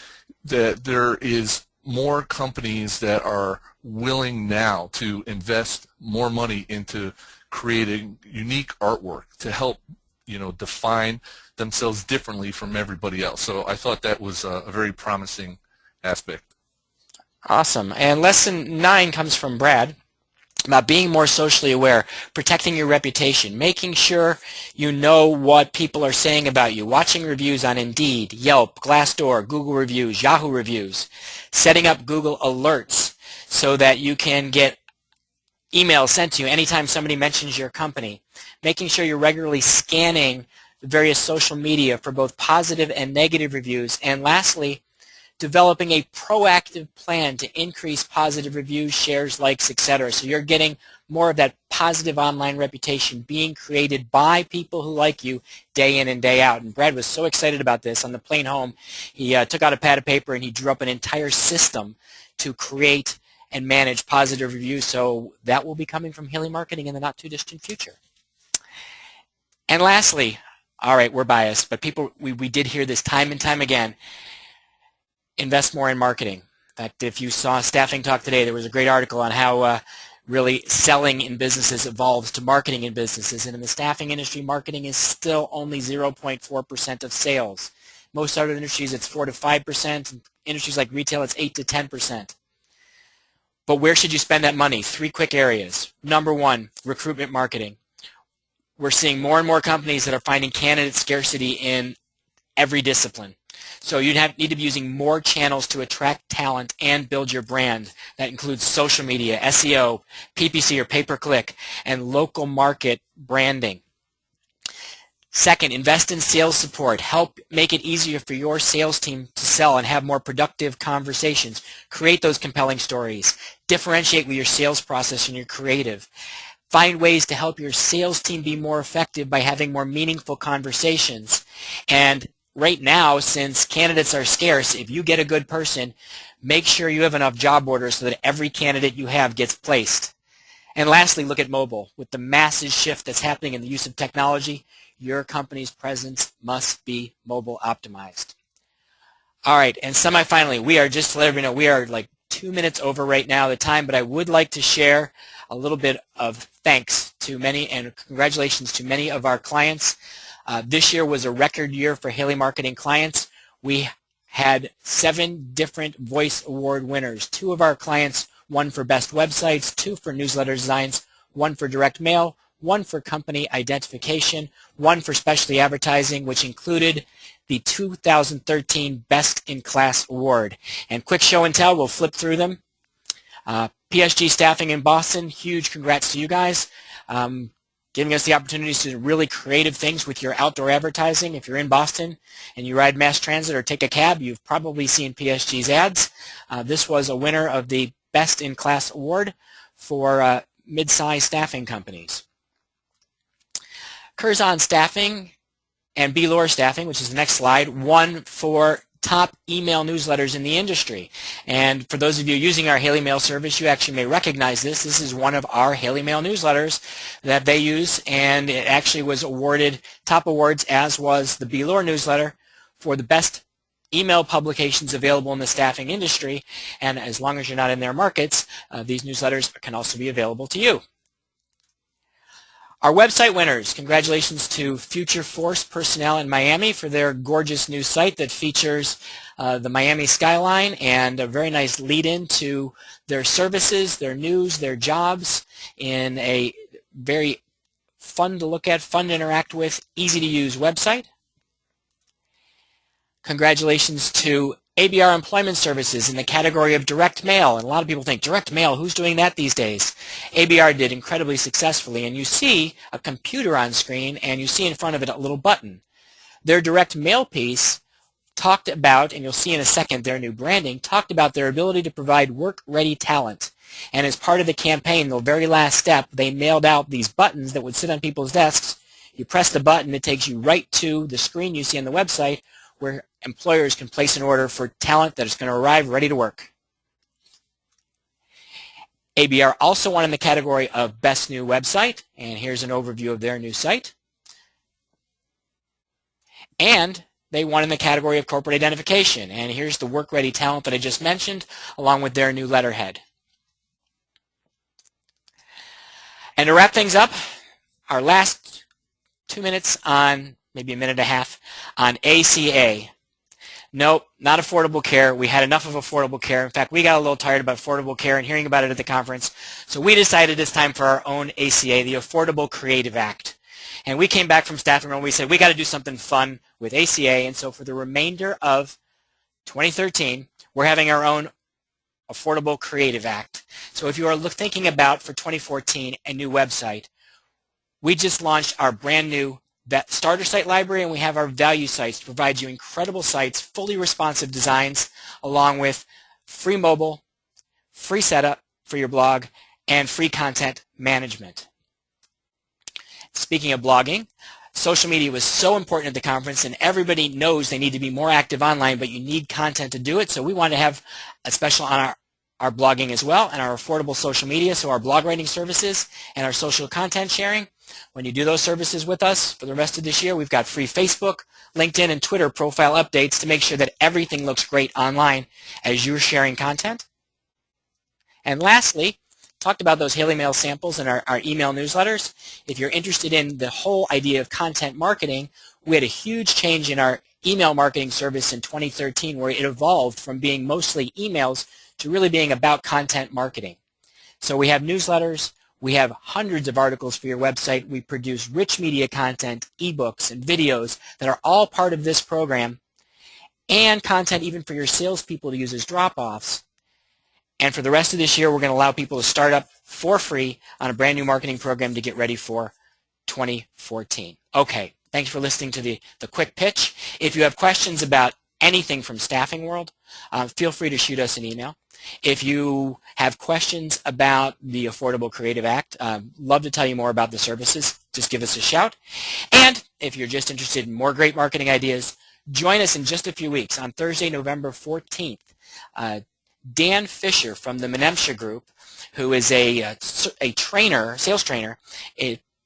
that there is more companies that are willing now to invest more money into creating unique artwork to help define themselves differently from everybody else. So I thought that was a very promising aspect. Awesome. And lesson 9 comes from Brad, about being more socially aware, protecting your reputation, making sure you know what people are saying about you, watching reviews on Indeed, Yelp, Glassdoor, Google Reviews, Yahoo Reviews, setting up Google Alerts so that you can get emails sent to you anytime somebody mentions your company, making sure you're regularly scanning the various social media for both positive and negative reviews, and lastly, developing a proactive plan to increase positive reviews, shares, likes, etc. So you're getting more of that positive online reputation being created by people who like you day in and day out. And Brad was so excited about this. On the plane home, he took out a pad of paper and he drew up an entire system to create and manage positive reviews. So that will be coming from Haley Marketing in the not-too-distant future. And lastly, all right, we're biased, but we did hear this time and time again, invest more in marketing. In fact, if you saw Staffing Talk today, there was a great article on how really selling in businesses evolves to marketing in businesses. And in the staffing industry, marketing is still only 0.4% of sales. Most other industries, it's 4 to 5%. In industries like retail, it's 8 to 10%. But where should you spend that money? 3 quick areas. Number 1, recruitment marketing. We're seeing more and more companies that are finding candidate scarcity in every discipline. So you need to be using more channels to attract talent and build your brand. That includes social media, SEO, PPC or pay-per-click, and local market branding. Second, invest in sales support. Help make it easier for your sales team to sell and have more productive conversations. Create those compelling stories. Differentiate with your sales process and your creative. Find ways to help your sales team be more effective by having more meaningful conversations. And right now, since candidates are scarce, if you get a good person, make sure you have enough job orders so that every candidate you have gets placed. And lastly, look at mobile. With the massive shift that's happening in the use of technology, your company's presence must be mobile optimized. All right, and semi-finally, we are, just to let everybody know, we are like 2 minutes over right now the time, but I would like to share a little bit of thanks to many and congratulations to many of our clients. This year was a record year for Haley Marketing clients. We had 7 different Voice Award winners. 2 of our clients won for Best Websites, 2 for Newsletter Designs, 1 for Direct Mail, 1 for Company Identification, 1 for Specialty Advertising, which included the 2013 Best in Class Award. And quick show and tell, we'll flip through them. PSG Staffing in Boston, huge congrats to you guys. Giving us the opportunities to do really creative things with your outdoor advertising. If you're in Boston and you ride mass transit or take a cab, you've probably seen PSG's ads. This was a winner of the Best in Class Award for mid-sized staffing companies. Curzon Staffing and B-Lore Staffing, which is the next slide, won for top email newsletters in the industry. And for those of you using our Haley Mail service, you actually may recognize this. This is one of our Haley Mail newsletters that they use, and it actually was awarded top awards, as was the B-Lore newsletter, for the best email publications available in the staffing industry. And as long as you're not in their markets, these newsletters can also be available to you. Our website winners, congratulations to Future Force Personnel in Miami for their gorgeous new site that features the Miami skyline and a very nice lead-in to their services, their news, their jobs in a very fun to look at, fun to interact with, easy to use website. Congratulations to ABR Employment Services in the category of direct mail. And a lot of people think, direct mail, who's doing that these days? ABR did incredibly successfully. And you see a computer on screen, and you see in front of it a little button. Their direct mail piece talked about, and you'll see in a second their new branding, talked about their ability to provide work-ready talent. And as part of the campaign, the very last step, they mailed out these buttons that would sit on people's desks. You press the button, it takes you right to the screen you see on the website where employers can place an order for talent that is going to arrive ready to work. ABR also won in the category of Best New Website, and here's an overview of their new site. And they won in the category of Corporate Identification, and here's the work-ready talent that I just mentioned, along with their new letterhead. And to wrap things up, our last 2 minutes on, maybe a minute and a half, on ACA. Nope, not Affordable Care. We had enough of Affordable Care. In fact, we got a little tired about Affordable Care and hearing about it at the conference. So we decided it's time for our own ACA, the Affordable Creative Act. And we came back from staffing room and we said, we got to do something fun with ACA. And so for the remainder of 2013, we're having our own Affordable Creative Act. So if you are thinking about, for 2014, a new website, we just launched our brand new starter site library, and we have our value sites to provide you incredible sites, fully responsive designs, along with free mobile, free setup for your blog, and free content management. Speaking of blogging, social media was so important at the conference, and everybody knows they need to be more active online, but you need content to do it, so we wanted to have a special on our blogging as well, and our affordable social media, so our blog writing services and our social content sharing. When you do those services with us for the rest of this year, we've got free Facebook, LinkedIn, and Twitter profile updates to make sure that everything looks great online as you're sharing content. And lastly, talked about those Haley Mail samples and our email newsletters. If you're interested in the whole idea of content marketing, we had a huge change in our email marketing service in 2013 where it evolved from being mostly emails to really being about content marketing. So we have newsletters. We have hundreds of articles for your website. We produce rich media content, ebooks, and videos that are all part of this program, and content even for your salespeople to use as drop-offs. And for the rest of this year, we're going to allow people to start up for free on a brand new marketing program to get ready for 2014. Okay, thanks for listening to the quick pitch. If you have questions about anything from Staffing World, feel free to shoot us an email. If you have questions about the Affordable Creative Act, love to tell you more about the services. Just give us a shout. And if you're just interested in more great marketing ideas, join us in just a few weeks on Thursday, November 14th. Dan Fisher from the Menemsha Group, who is a trainer, sales trainer,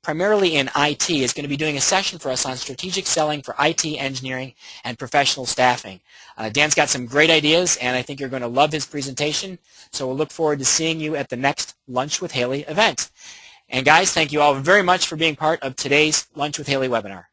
primarily in IT, is going to be doing a session for us on strategic selling for IT, engineering, and professional staffing. Dan's got some great ideas, and I think you're going to love his presentation. So we'll look forward to seeing you at the next Lunch with Haley event. And guys, thank you all very much for being part of today's Lunch with Haley webinar.